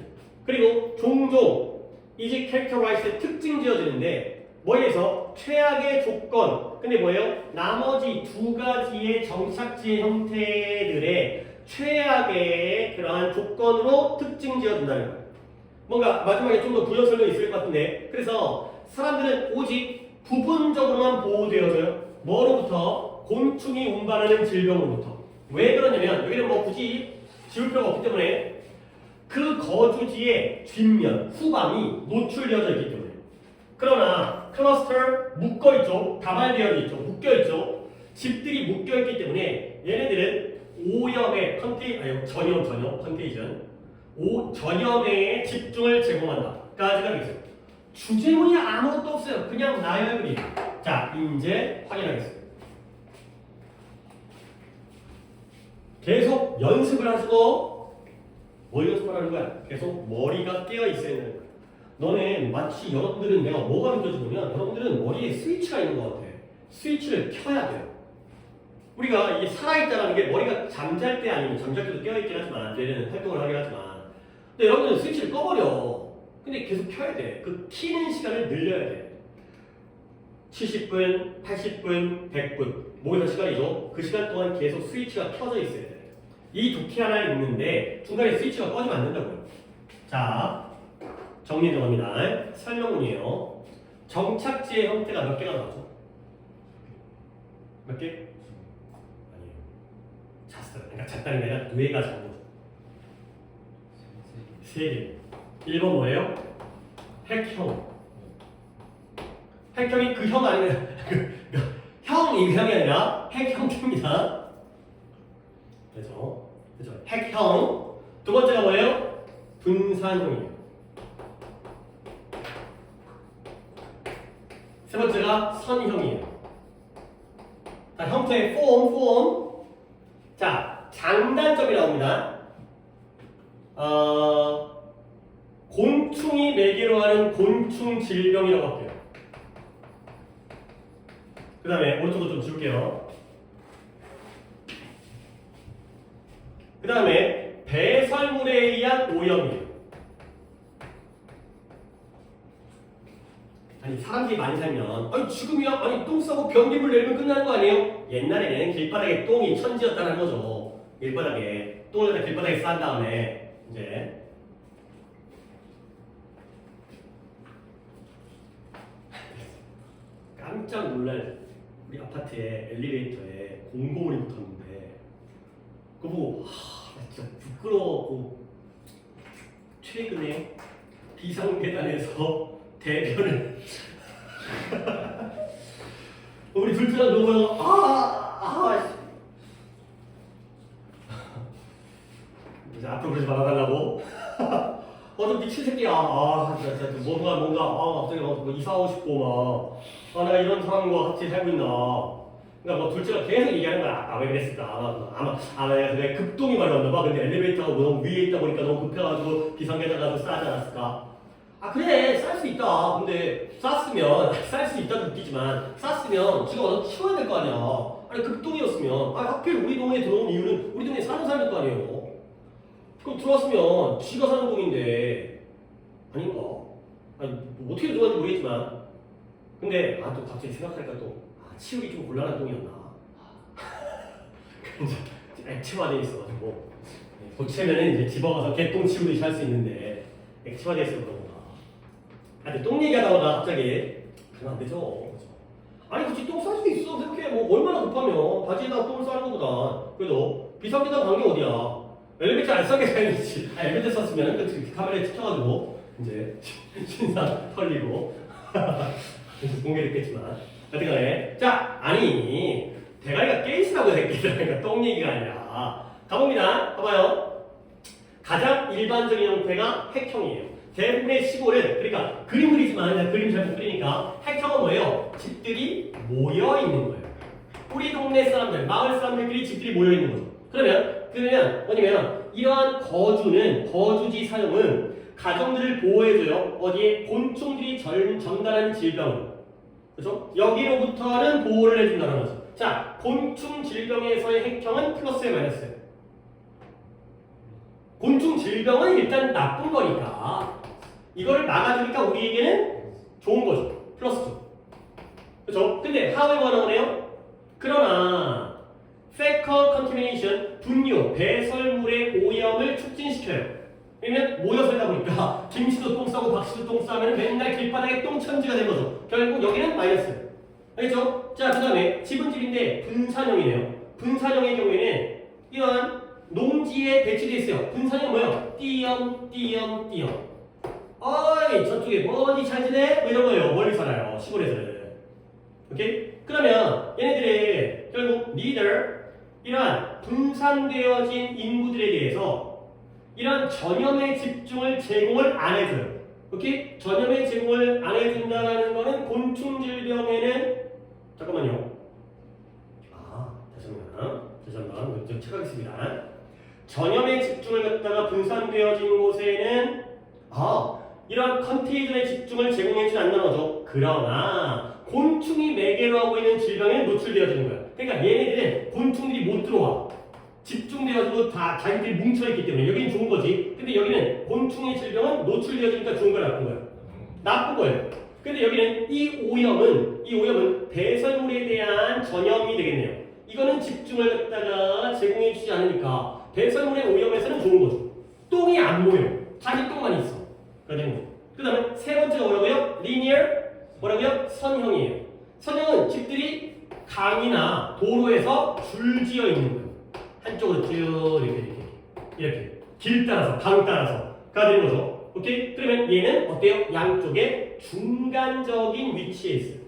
그리고 종종 이제 characterize의 특징 지어지는데 뭐에서 최악의 조건. 근데 뭐예요? 나머지 두 가지의 정착지 형태들의 최악의 그러한 조건으로 특징 지어준다는 거예요. 뭔가 마지막에 좀 더 부연 설명이 있을 것 같은데 그래서 사람들은 오직 부분적으로만 보호되어져요. 뭐로부터? 곤충이 운반하는 질병으로부터. 왜 그러냐면 여기는 뭐 굳이 지울 필요가 없기 때문에 그 거주지의 뒷면, 후방이 노출되어져 있기 때문에. 그러나 클러스터 묶어있죠. 다발되어 있죠. 묶여있죠. 집들이 묶여있기 때문에 얘네들은 오염의 컨테이전 전염에 집중을 제공한다 까지가 있어요. 주제문이 아무것도 없어요. 그냥 나열그림. 자 이제 확인하겠습니다. 계속 연습을 하시고 뭘 연습하라는 거야? 계속 머리가 깨어있어야 되는 거야. 너네 마치 여러분들은 내가 뭐가 느껴지냐면 여러분들은 머리에 스위치가 있는 것 같아. 스위치를 켜야 돼요. 우리가 이게 살아있다는 게 머리가 잠잘 때 아니면 잠잘 때도 깨어있긴 하지만 뇌는 활동을 하긴 하지만 근데 여러분들은 스위치를 꺼버려. 근데 계속 켜야 돼. 그 키는 시간을 늘려야 돼. 70분, 80분, 100분 모의사 시간이죠. 그 시간 동안 계속 스위치가 켜져 있어야 돼. 이 두 키 하나 있는데 중간에 스위치가 꺼지면 안 된다고요. 자 정리 들어갑니다. 설명문이에요. 정착지의 형태가 몇 개가 나오죠? 몇 개? 아니에요. 잤어요. 그러니까 잤다는 게 아니라 뇌가 잔 거죠. 3개. 1번 뭐예요? 핵형. 핵형이 그 형 아니면 형이 그 형이 아니라 핵형태입니다. 그죠? 그죠? 핵형. 두 번째가 뭐예요? 분산형이에요. 세 번째가 선형이에요. 자, 형태, 폼. 자, 장단점이 나옵니다. 곤충이 매개로 하는 곤충 질병이라고 할게요. 그 다음에 오른쪽으로 좀 줄게요. 그 다음에 배설물에 의한 오염이에요. 아니 사람들이 많이 살면 아니 지금이야 아니 똥 싸고 변기물 내리면 끝나는 거 아니에요? 옛날에는 길바닥에 똥이 천지였다는 거죠. 길바닥에 똥을 갖다 길바닥에 싼 다음에 이제 깜짝 놀랄 우리 아파트에 엘리베이터에 공고물이 붙었는데 그거 보고 나 진짜 부끄러웠고 최근에 비상계단에서 대변을 우리 둘째가 너무 이제 앞으로 그러지 말아달라고 좀 미친 새끼야 진짜 뭔가 갑자기 뭐 이사하고 싶고 막 내가 이런 사람과 같이 살고 있나 그러니까 뭐 둘째가 계속 얘기하는 거야 왜 그랬을까 아마 내가 급동이 말았나 봐 근데 엘리베이터가 너무 위에 있다 보니까 너무 급해가지고 비상계단 가서 싸지 않았을까 그래 쌀 수 있다 근데 쌌으면 쌀 수 있다고 느끼지만 쌌으면 지가 와서 치워야 될 거 아니야 아니 급동이었으면 하필 우리 동네에 들어온 이유는 우리 동네에 사는 사람일 거 아니에요 그럼 들어왔으면 지가 사는 동인데 아닌가 아니 뭐 어떻게 들어왔는지 모르겠지만 근데 또 갑자기 생각하니까 또 치우기 좀 곤란한 똥이었나 그래서 액체화되어 있어가지고 고치면은 이제 집어가서 개똥 치우듯이 할 수 있는데 액체화되어 있어서 그런가 근데 똥 얘기하다 보다 갑자기 그러면 안 되죠 아니 그치 똥 쌀 수 있어 그렇게 뭐 얼마나 급하면 바지에다가 똥을 싸는 것보다 그래도 비상계단 간 게 어디야 엘리베이터 안 싸게 사야지 엘리베이터 썼으면 그 카메라에 찍혀가지고 이제 신상 털리고 공개됐겠지만 하여튼간에 자 아니 대가리가 깨있으라고 새끼들 똥 얘기가 아니라 가봅니다 봐봐요 가장 일반적인 형태가 핵형이에요 대부분의 시골은 그러니까 그림 그리지만 그냥 그림 잘 못 그리니까 핵형은 뭐예요? 집들이 모여 있는 거예요 우리 동네 사람들 마을 사람들끼리 집들이 모여 있는 거죠 그러면 뭐냐면 이러한 거주지 사용은 가정들을 보호해줘요 어디에 곤충들이 전달하는 질병 그렇죠? 여기로부터는 보호를 해준다는 거죠 자 곤충 질병에서의 핵형은 플러스에 마이너스예요 곤충 질병은 일단 나쁜 거니까 이거를 막아주니까 우리에게는 좋은 거죠 플러스죠 그렇죠? 근데 however 나오네요 그러나 fecal contamination 분뇨 배설물의 오염을 촉진시켜요 그러면 모여서 하다 보니까 김씨도 똥 싸고 박씨도 똥 싸면 맨날 길바닥에 똥천지가 된 거죠 결국 여기는 마이너스 알겠죠? 자 그 다음에 집은 집인데 분산형이네요 분산형의 경우에는 이런 농지에 배치되어 있어요 분산형 뭐예요? 띄엄 어이 저쪽에 뭐니 잘 지내? 뭐 이런 거예요 멀리 살아요 시골에서는 오케이? 그러면 얘네들의 결국 leader 이러한 분산되어진 인구들에 대해서 이런 전염의 집중을 제공을 안 해줘요. 오케이? 전염의 제공을 안 해준다는 거는 곤충 질병에는 잠깐만요. 다시 한번 좀 체크하겠습니다. 전염의 집중을 갖다가 분산되어진 곳에는 이런 컨테이전의 집중을 제공해주지 않는 거죠. 그러나 곤충이 매개로 하고 있는 질병에 노출되어지는 거야. 그러니까 얘네들은 곤충들이 못 들어와. 집중돼가지고 다 자기들이 뭉쳐있기 때문에 여기는 좋은 거지. 근데 여기는 곤충의 질병은 노출되어지니까 좋은 거야, 나쁜 거야? 나쁜 거예요. 근데 여기는 이 오염은 배설물에 대한 전염이 되겠네요. 이거는 집중을 갖다가 제공해주지 않으니까 배설물의 오염에서는 좋은 거죠. 똥이 안 모여. 자기 똥만 있어. 그 다음에 세 번째가 뭐라고요? 뭐라고요? 선형이에요. 선형은 집들이 강이나 도로에서 줄지어 있는 거예요. 한쪽으로 쭉 이렇게 길 따라서 강 따라서 가 되는 거죠. 오케이? 그러면 얘는 어때요? 양쪽에 중간적인 위치에 있어요.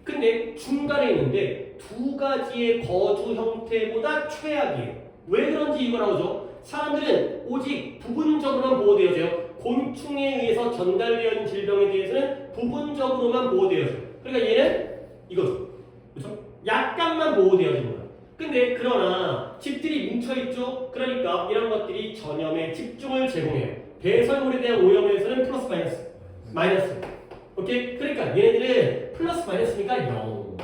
근데 중간에 있는데 두 가지의 거주 형태보다 최악이에요. 왜 그런지 이유가 나오죠. 사람들은 오직 부분적으로만 보호되어져요. 곤충에 의해서 전달되어 있는 질병에 대해서는 부분적으로만 보호되어져요. 그러니까 얘는 이거죠. 그렇죠? 약간만 보호되어지는 거야. 근데 그러나 집들이 뭉쳐있죠. 그러니까 이런 것들이 전염에 집중을 제공해요. 배설물에 대한 오염에서는 플러스 마이너스. 오케이? 그러니까 얘네들은 플러스 마이너스니까 0.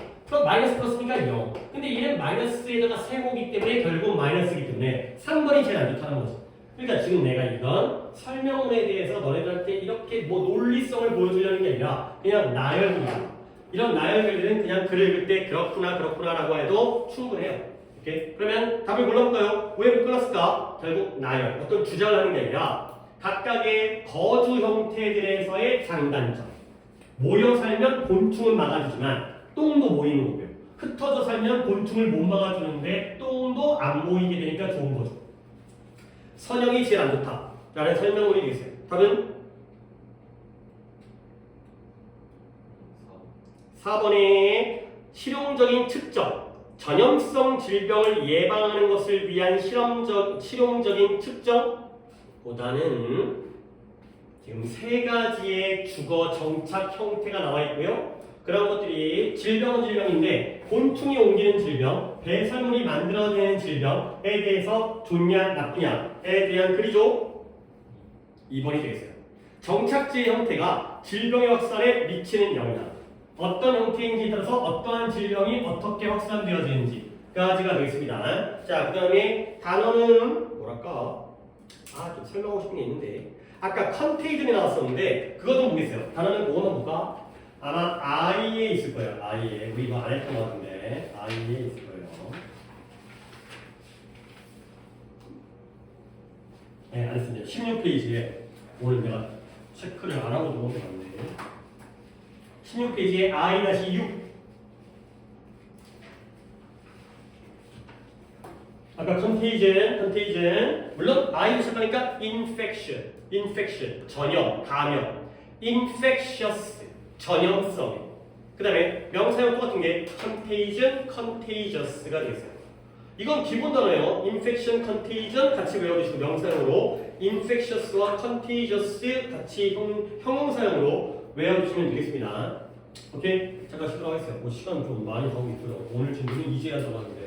마이너스 플러스니까 0. 근데 얘는 마이너스에다가 세모기 때문에 결국 마이너스이기 때문에 3번이 제일 안 좋다는 거죠. 그러니까 지금 내가 이건 설명문에 대해서 너네들한테 이렇게 뭐 논리성을 보여주려는 게 아니라 그냥 나열이야. 이런 나열들은 그냥 글을 읽을 때 그렇구나라고 해도 충분해요. 오케이? 그러면 답을 골라볼까요? 왜 묶어놨을까? 결국 나열, 어떤 주장을 하는 게 아니라 각각의 거주 형태들에서의 장단점. 모여 살면 곤충은 막아주지만 똥도 모이는 거고요. 흩어져 살면 곤충을 못 막아주는데 똥도 안 모이게 되니까 좋은 거죠. 선형이 제일 안 좋다라는 설명문이 되겠어요. 답은 4번에 실용적인 측정, 전염성 질병을 예방하는 것을 위한 실용적인 측정보다는 지금 세 가지의 주거 정착 형태가 나와 있고요. 그런 것들이 질병인데 곤충이 옮기는 질병, 배설물이 만들어내는 질병에 대해서 좋냐 나쁘냐에 대한 글이죠. 2번이 되겠어요. 정착지의 형태가 질병의 확산에 미치는 영향. 어떤 형태인지에 따라서 어떠한 질병이 어떻게 확산되어지는지까지가 되겠습니다. 자, 그 다음에 단어는 뭐랄까? 좀 설명하고 싶은 게 있는데 아까 컨테이전이 나왔었는데 그거 좀 보겠어요. 단어는 뭐만 볼까? 아마 I에 있을 거예요. I에. 우리 이거 안 했던 것 같은데 I에 있을 거예요. 네, 안 했습니다. 16페이지에 오늘 내가 체크를 안 하고 넘어갔네. 16페이지에 I-6 아까 컨테이전 물론 I로 시작하니까 infection 전염, 감염 infectious 전염성 그 다음에 명사형 똑같은 게 contagious가 되겠어요. 이건 기본 단어예요. infection, contagion 같이 외워주시고 명사형으로 infectious와 contagious 같이 형용사형으로 외워주시면 되겠습니다. 오케이? 잠깐 쉬도록 하겠어요. 시간 좀 많이 가고 있고요. 오늘 질문은 이제야 들어가는데